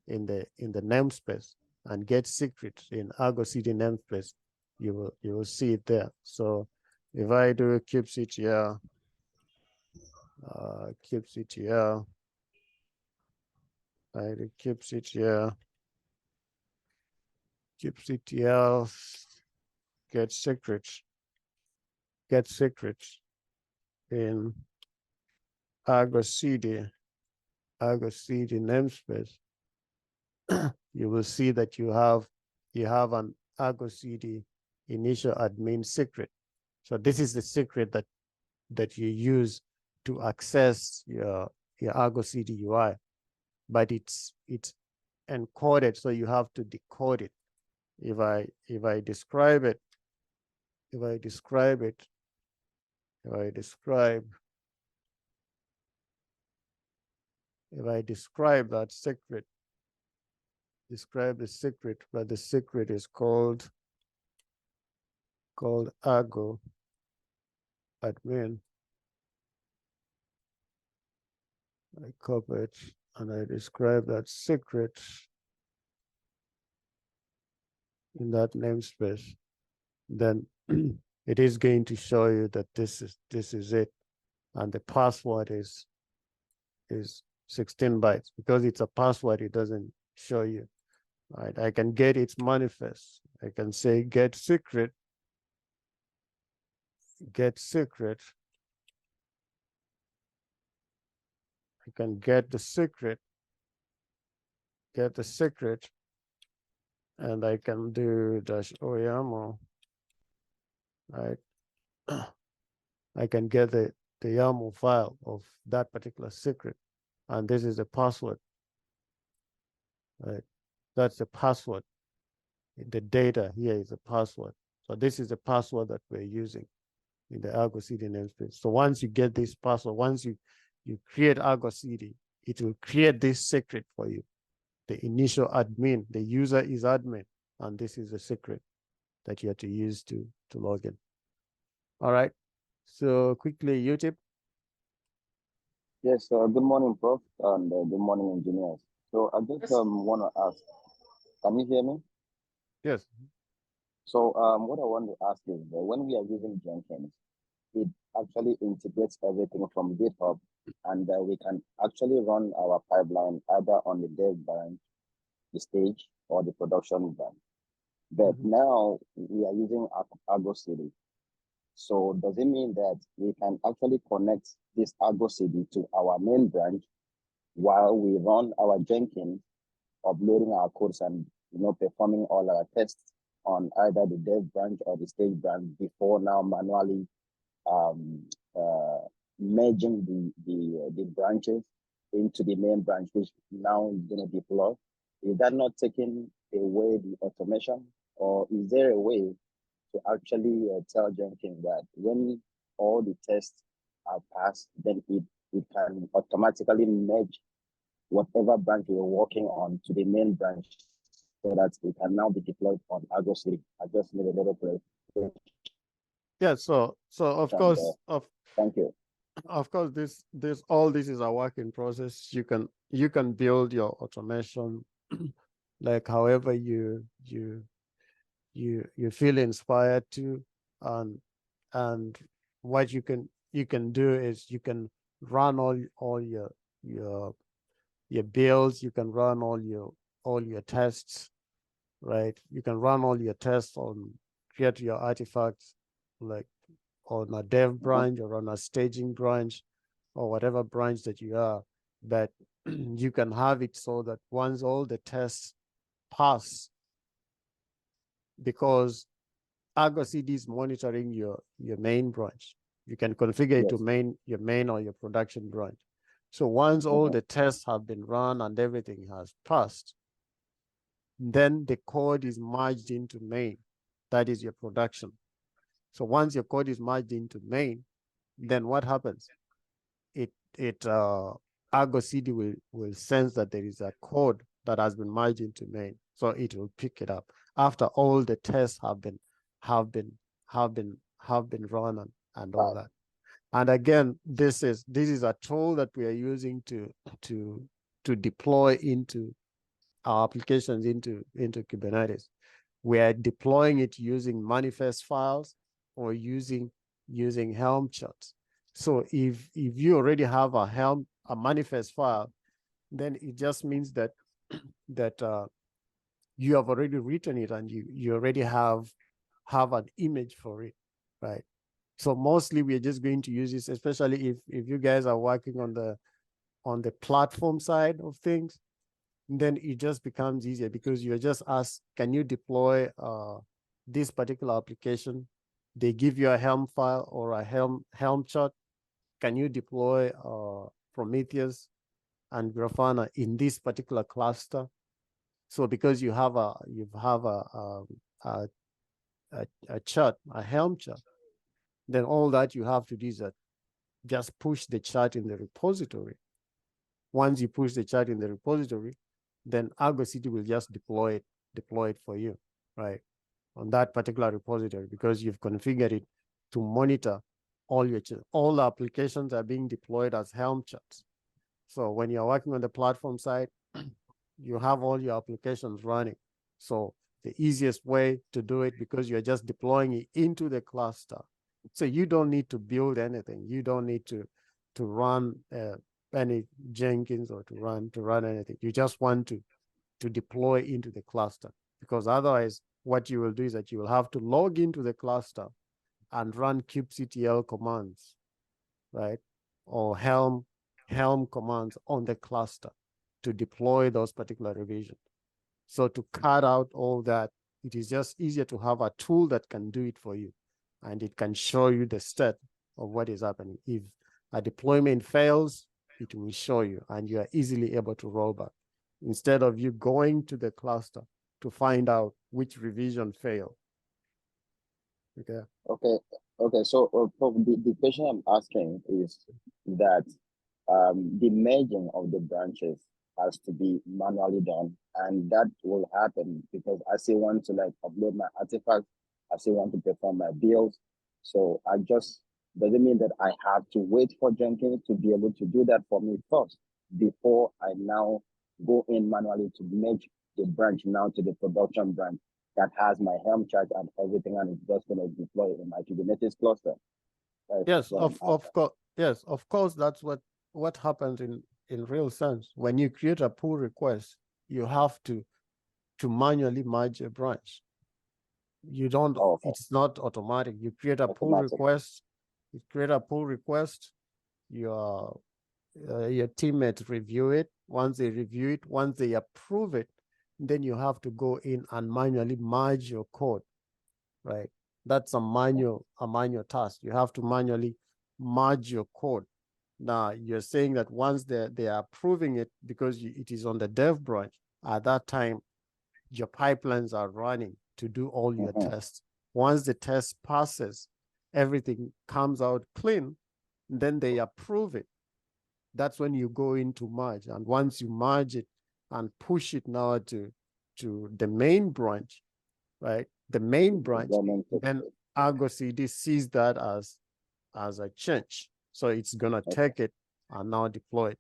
in the namespace and get secret in ArgoCD namespace, you will see it there. So if I do kubectl, kubectl, I do kubectl, get secrets in ArgoCD namespace, you will see that you have ArgoCD initial admin secret. So this is the secret that you use to access your ArgoCD UI, but it's encoded, so you have to decode it. If I describe it, if I describe that secret, describe the secret, but the secret is called Argo admin. I copy it and I describe that secret in that namespace. Then it is going to show you that this is it, and the password is 16 bytes. Because it's a password, it doesn't show you. Right? I can get its manifest. I can say get secret. I can get the secret, and I can do -o, right? I can get the YAML file of that particular secret, and this is the password, right? That's the password. The data here is the password. So this is the password that we're using in the ArgoCD namespace. So once you get this password, once you create ArgoCD, it will create this secret for you. The initial admin, the user is admin, and this is the secret that you have to use to log in. All right. So quickly, YouTube. Yes, good morning, Prof, and good morning, engineers. So I just want to ask, can you hear me? Yes. So what I want to ask is that when we are using Jenkins, it actually integrates everything from GitHub, and we can actually run our pipeline either on the dev branch, the stage, or the production branch. But now we are using ArgoCD. So does it mean that we can actually connect this ArgoCD to our main branch while we run our Jenkins, uploading our codes and performing all our tests on either the dev branch or the stage branch before now manually merging the branches into the main branch, which now is going to deploy? Is that not taking away the automation, or is there a way to actually tell Jenkins that when all the tests are passed, then it can automatically merge whatever branch we're working on to the main branch so that it can now be deployed on ArgoCD? I just need a little clarification. Yeah, so of course, thank you. Of course, all this is a work in process. You can build your automation like however you feel inspired to, and what you can do is you can run all your builds. You can run all your tests, right? You can run all your tests on create your artifacts like on a dev branch or on a staging branch or whatever branch that you are, but you can have it so that once all the tests pass, because ArgoCD is monitoring your main branch, you can configure it to your main or your production branch. So once all the tests have been run and everything has passed, then the code is merged into main. That is your production. So once your code is merged into main, then what happens? ArgoCD will sense that there is a code that has been merged into main, so it will pick it up after all the tests have been run and all that. And again, this is a tool that we are using to deploy into our applications into Kubernetes. We are deploying it using manifest files or using Helm charts. So if you already have a manifest file, then it just means that you have already written it and you already have an image for it, right? So mostly we're just going to use this, especially if you guys are working on the platform side of things. then it just becomes easier because you're just asked, can you deploy this particular application? They give you a Helm file or a Helm chart. Can you deploy Prometheus and Grafana in this particular cluster? So because you have a chart, a Helm chart, then all that you have to do is just push the chart in the repository. Once you push the chart in the repository, then ArgoCD will just deploy it for you, right, on that particular repository, because you've configured it to monitor all the applications are being deployed as Helm charts. So when you're working on the platform side, you have all your applications running. So the easiest way to do it, because you're just deploying it into the cluster. So you don't need to build anything. You don't need to run any Jenkins or to run anything. You just want to deploy into the cluster, because otherwise what you will do is that you will have to log into the cluster and run kubectl commands, right? Or Helm commands on the cluster to deploy those particular revisions. So to cut out all that, it is just easier to have a tool that can do it for you, and it can show you the state of what is happening. If a deployment fails, it will show you, and you are easily able to roll back, instead of you going to the cluster to find out which revision failed. Okay. Okay. So the question I'm asking is that the merging of the branches has to be manually done, and that will happen because I still want to like upload my artifacts, I still want to perform my builds. So doesn't mean that I have to wait for Jenkins to be able to do that for me first before I now go in manually to merge the branch now to the production branch that has my Helm chart and everything, and it's just going to deploy in my Kubernetes cluster. Yes, of course. Yes, of course. That's what happens in real sense. When you create a pull request, you have to manually merge a branch. You don't. Okay. It's not automatic. You create a pull request. You create a pull request. Your teammates review it. Once they review it, once they approve it, then you have to go in and manually merge your code, right? That's a manual task. You have to manually merge your code. Now you're saying that once they are approving it, because it is on the dev branch, at that time your pipelines are running to do all your tests. Once the test passes, everything comes out clean, then they approve it. That's when you go into merge. And once you merge it and push it now to the main branch, right? The main branch, then ArgoCD sees that as a change. So it's gonna take it and now deploy it.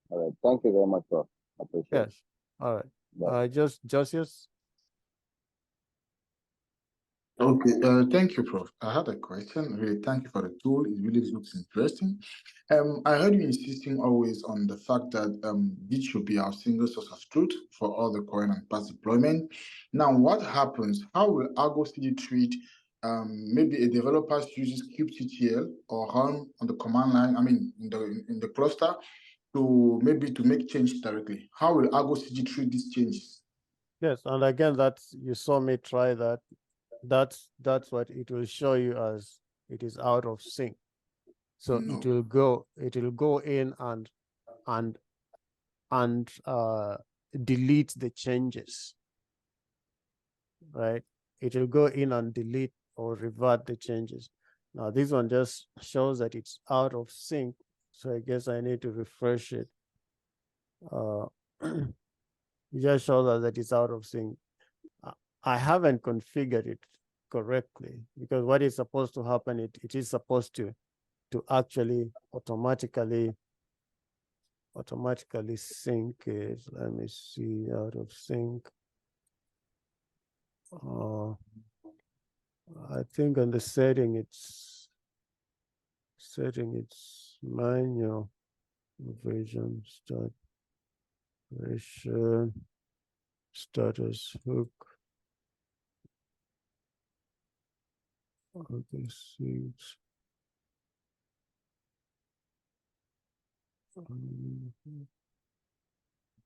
All right. Thank you very much, bro. I appreciate it. Yes. All right. Just Josias. Okay, thank you, Prof. I had a question. Really, thank you for the tool. It really looks interesting. I heard you insisting always on the fact that Git should be our single source of truth for all the current and past deployment. Now, what happens? How will ArgoCD treat maybe a developer uses kubectl or Helm on the command line? I mean, in the cluster, to make change directly. How will ArgoCD treat these changes? Yes, and again, you saw me try that. That's what it will show you as it is out of sync. So it will go in and delete the changes, right? It will go in and delete or revert the changes. Now this one just shows that it's out of sync. So I guess I need to refresh it. It just shows us that it's out of sync. I haven't configured it correctly, because what is supposed to happen, it is supposed to actually automatically sync it. Let me see, out of sync. I think on the setting it's manual version start version status hook. ArgoCD.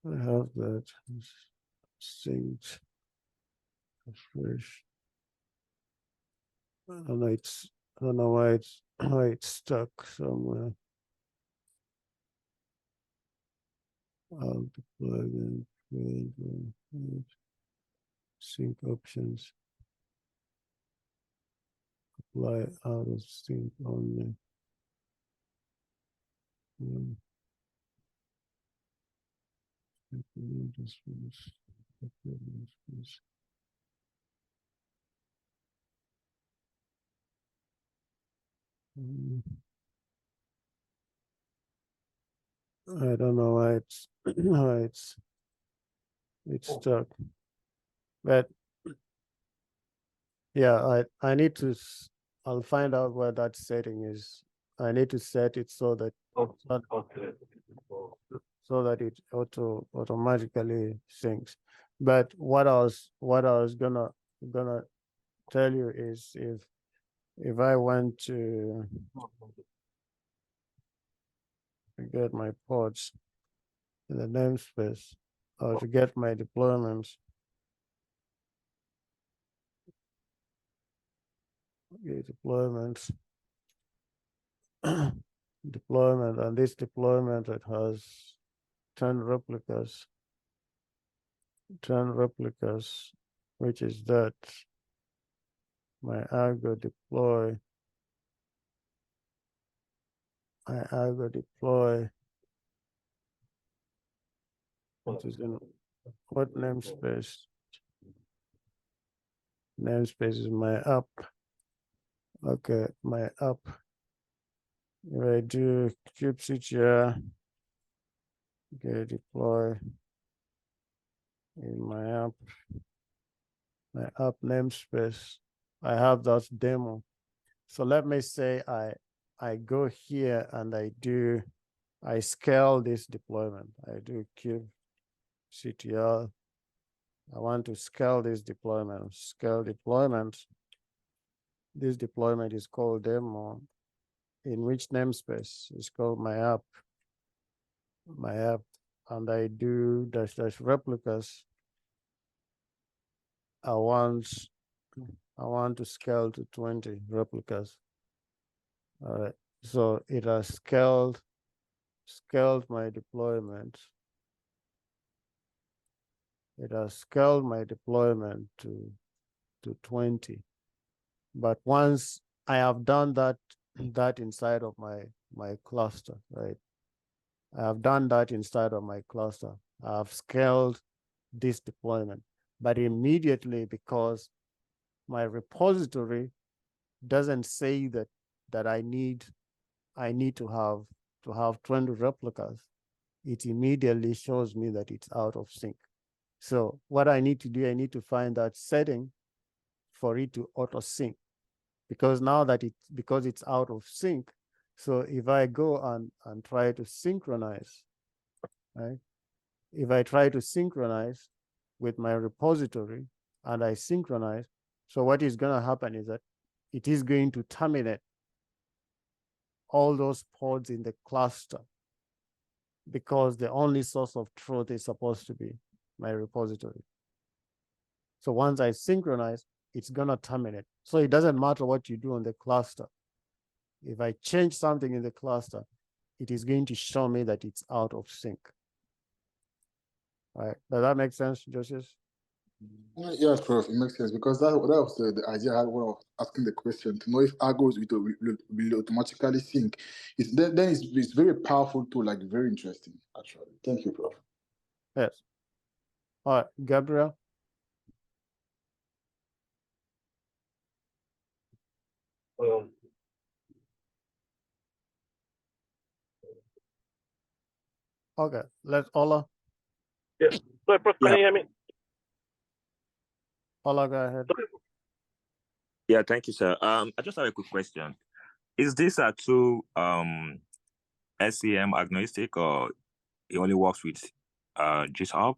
I have that synced fresh. And I don't know why it's stuck somewhere. I'll deploy them, sync options, apply out of sync only. I don't know why it's why it's stuck, but yeah, I need to. I'll find out where that setting is. I need to set it so that so that it automatically syncs. But what I was gonna tell you is if I want to get my pods in the namespace or to get my deployments, deployment, and this deployment, it has 10 replicas, which is that my Argo deploy, which is in what namespace? Namespace is my app. Okay, my app. If I do kubectl, okay, deploy in my app namespace. I have that demo. So let me say I go here and I scale this deployment. I do kubectl. I want to scale this deployment. Scale deployment. This deployment is called demo. In which namespace? It's called my app. And I do -- replicas. I want to scale to 20 replicas. All right. So it has scaled my deployment. It has scaled my deployment to 20. But once I have done that inside of my cluster, right? I have done that inside of my cluster. I have scaled this deployment, but immediately, because my repository doesn't say that I need to have 20 replicas, it immediately shows me that it's out of sync. So what I need to do, I need to find that setting for it to auto sync, because now that because it's out of sync. So if I go and try to synchronize, right? If I try to synchronize with my repository and I synchronize, so what is going to happen is that it is going to terminate all those pods in the cluster, because the only source of truth is supposed to be my repository. So once I synchronize, it's going to terminate. So it doesn't matter what you do on the cluster. If I change something in the cluster, it is going to show me that it's out of sync. All right. Does that make sense, Joseph? Yes, Prof. It makes sense, because that was the idea I was asking the question, to know if Argos will automatically sync. Then it's very powerful tool, like very interesting, actually. Thank you, Prof. Yes. All right, Gabriel. Okay, let's Ola. Yes. Sorry, Prof, can you hear me? Ola, go ahead. Yeah, thank you, sir. I just have a quick question. Is this a tool SCM agnostic, or it only works with GitHub?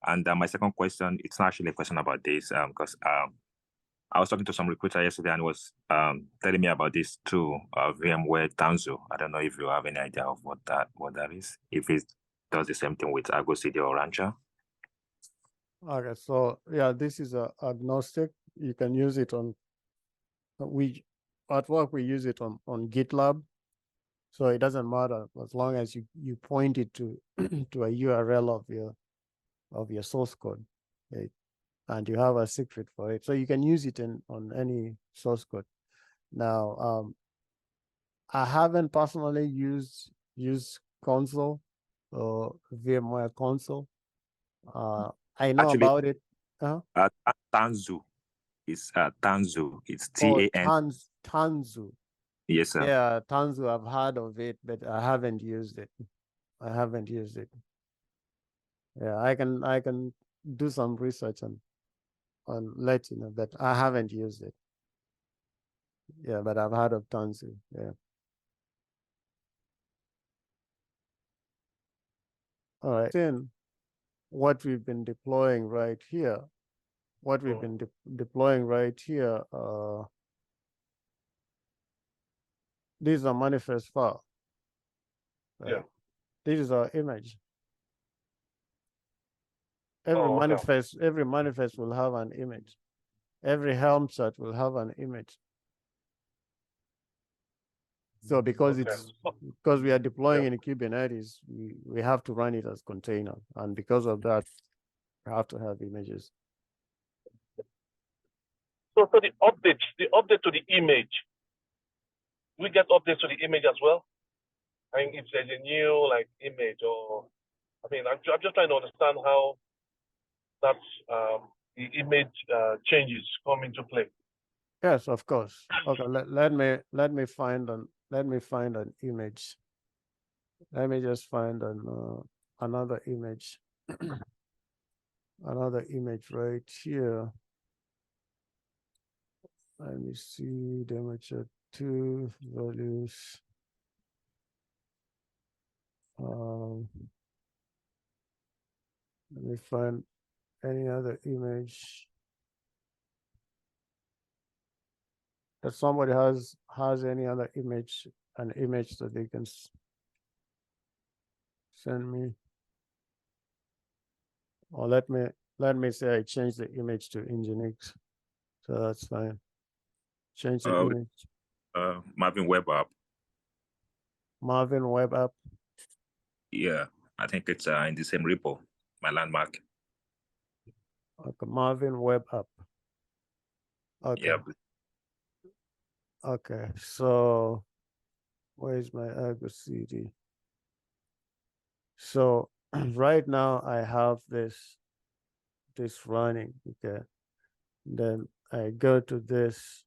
And my second question, it's not actually a question about this, because I was talking to some recruiter yesterday and was telling me about this tool, VMware Tanzu. I don't know if you have any idea of what that is. If it's does the same thing with ArgoCD or Rancher. Okay, so yeah, this is a agnostic. You can use it on, at work we use it on GitLab. So it doesn't matter as long as you point it to to a URL of your source code, okay? And you have a secret for it. So you can use it on any source code. Now, I haven't personally used console or VMware console. I know Actually, about it. Tanzu is Tanzu. It's Oh, TAN. Tanzu. Yes, sir. Yeah, Tanzu. I've heard of it, but I haven't used it. I haven't used it. Yeah, I can do some research and let you know, but I haven't used it. Yeah, but I've heard of Tanzu. Yeah. All right. Then what we've been deploying right here, what we've been deploying right here, these are manifest file. Right? Yeah. This is our image. Every manifest will have an image. Every Helm chart will have an image. So because we are deploying in Kubernetes, we have to run it as container, and because of that, we have to have images. So the update to the image, we get updates to the image as well. I mean, if there's a new image, or I mean, I'm just trying to understand how that's the image changes come into play. Yes, of course. Okay, let me find an image. Let me just find another image. Another image right here. Let me see demo chat 2 values. Let me find any other image. If somebody has any other image, an image that they can send me, or let me say I change the image to Nginx, so that's fine. Change the image. Marvin Web App. Marvin Web App. Yeah, I think it's in the same repo, my landmark. Okay, Marvin Web App. Okay. Yeah. Okay, so where's my ArgoCD? So right now I have this running, okay. Then I go to this,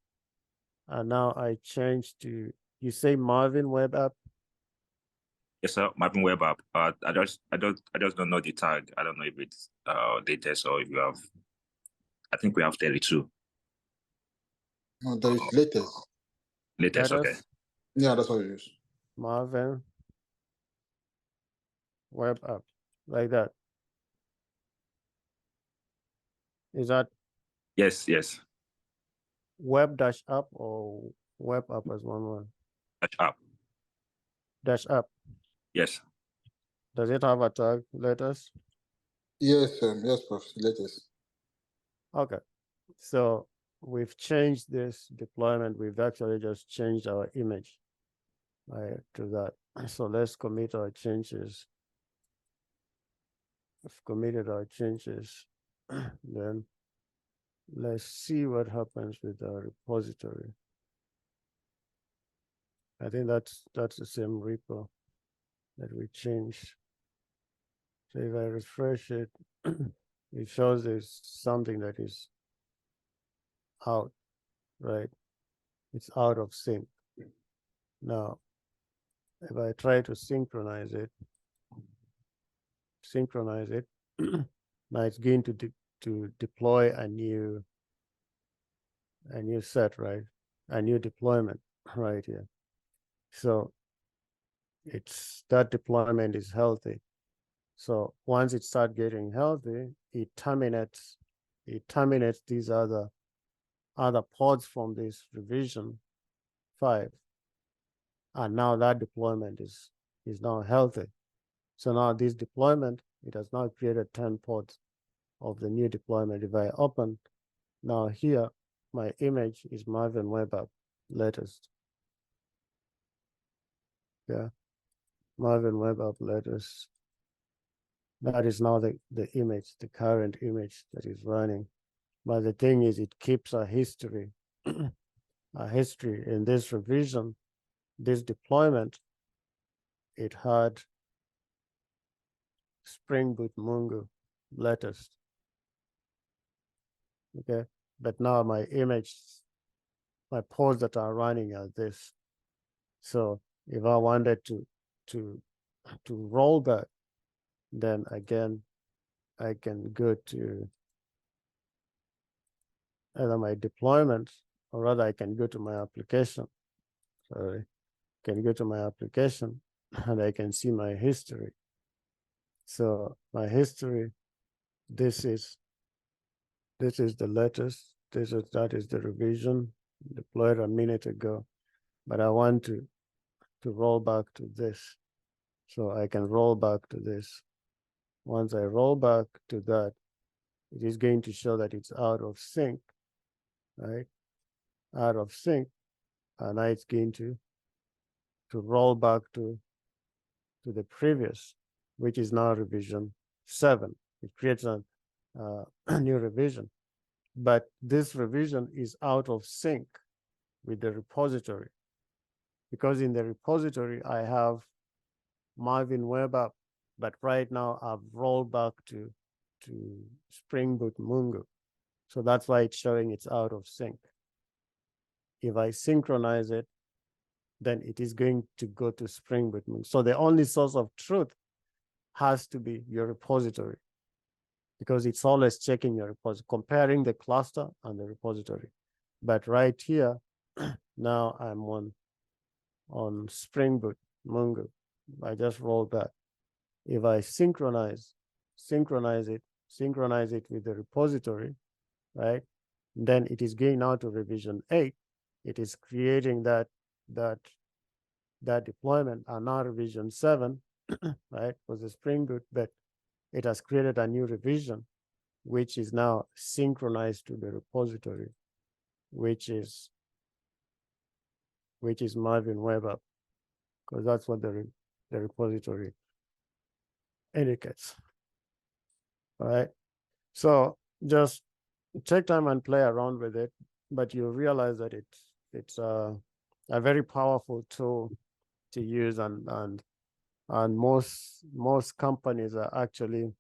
and now I change to, you say Marvin Web App? Yes, sir. Marvin Web App. I just don't know the tag. I don't know if it's latest or if you have. I think we have 32. No, there is latest. Latest, okay. Yeah, that's what we use. Marvin Web App, like that. Is that? Yes. Web dash app or web app as one word? Dash app. Dash app. Yes. Does it have a tag latest? Yes, yes, Prof. Latest. Okay. So we've changed this deployment. We've actually just changed our image to that. So let's commit our changes. We've committed our changes. Then let's see what happens with our repository. I think that's the same repo that we changed. So if I refresh it, it shows there's something that is out, right? It's out of sync. Now, if I try to synchronize it, now it's going to deploy a new set, right? A new deployment right here. So that deployment is healthy. So once it starts getting healthy, it terminates these other pods from this revision 5. And now that deployment is now healthy. So now this deployment, it has now created 10 pods of the new deployment. If I open now here, my image is Marvin Web App latest. Yeah, Marvin Web App latest. That is now the image, the current image that is running. But the thing is, it keeps a history, a history in this revision, this deployment. It had Spring Boot Mungo latest. Okay, but now my image, my pods that are running are this. So if I wanted to roll that, then again I can go to either my deployment, or rather I can go to my application. Sorry, can go to my application and I can see my history. So my history, this is the latest. That is the revision deployed a minute ago. But I want to roll back to this. So I can roll back to this. Once I roll back to that, it is going to show that it's out of sync, right? Out of sync. And now it's going to roll back to the previous, which is now revision 7. It creates a new revision. But this revision is out of sync with the repository, because in the repository I have Marvin Web App, but right now I've rolled back to Spring Boot Mungo. So that's why it's showing it's out of sync. If I synchronize it, then it is going to go to Spring Boot Mungo. So the only source of truth has to be your repository, because it's always checking your repository, comparing the cluster and the repository. But right here, now I'm on Spring Boot Mungo. I just rolled that. If I synchronize it with the repository, right? Then it is going now to revision 8. It is creating that deployment, and now revision 7, right, was a Spring Boot, but it has created a new revision, which is now synchronized to the repository, which is Marvin Web App, because that's what the repository indicates. All right. So just take time and play around with it, but you realize that it's a very powerful tool to use, and most companies are actually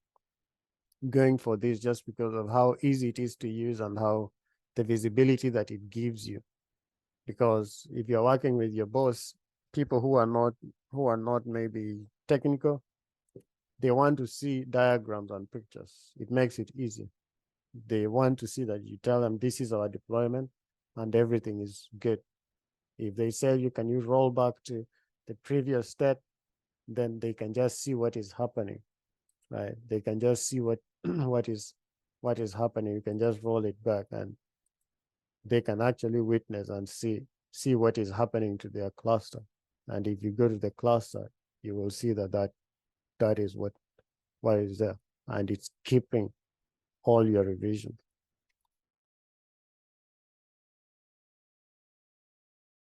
going for this just because of how easy it is to use and how the visibility that it gives you. Because if you're working with your boss, people who are not maybe technical, they want to see diagrams and pictures. It makes it easy. They want to see that you tell them this is our deployment and everything is good. If they say can you roll back to the previous step, then they can just see what is happening, right? They can just see what is happening. You can just roll it back and they can actually witness and see what is happening to their cluster. And if you go to the cluster, you will see that is what is there, and it's keeping all your revisions.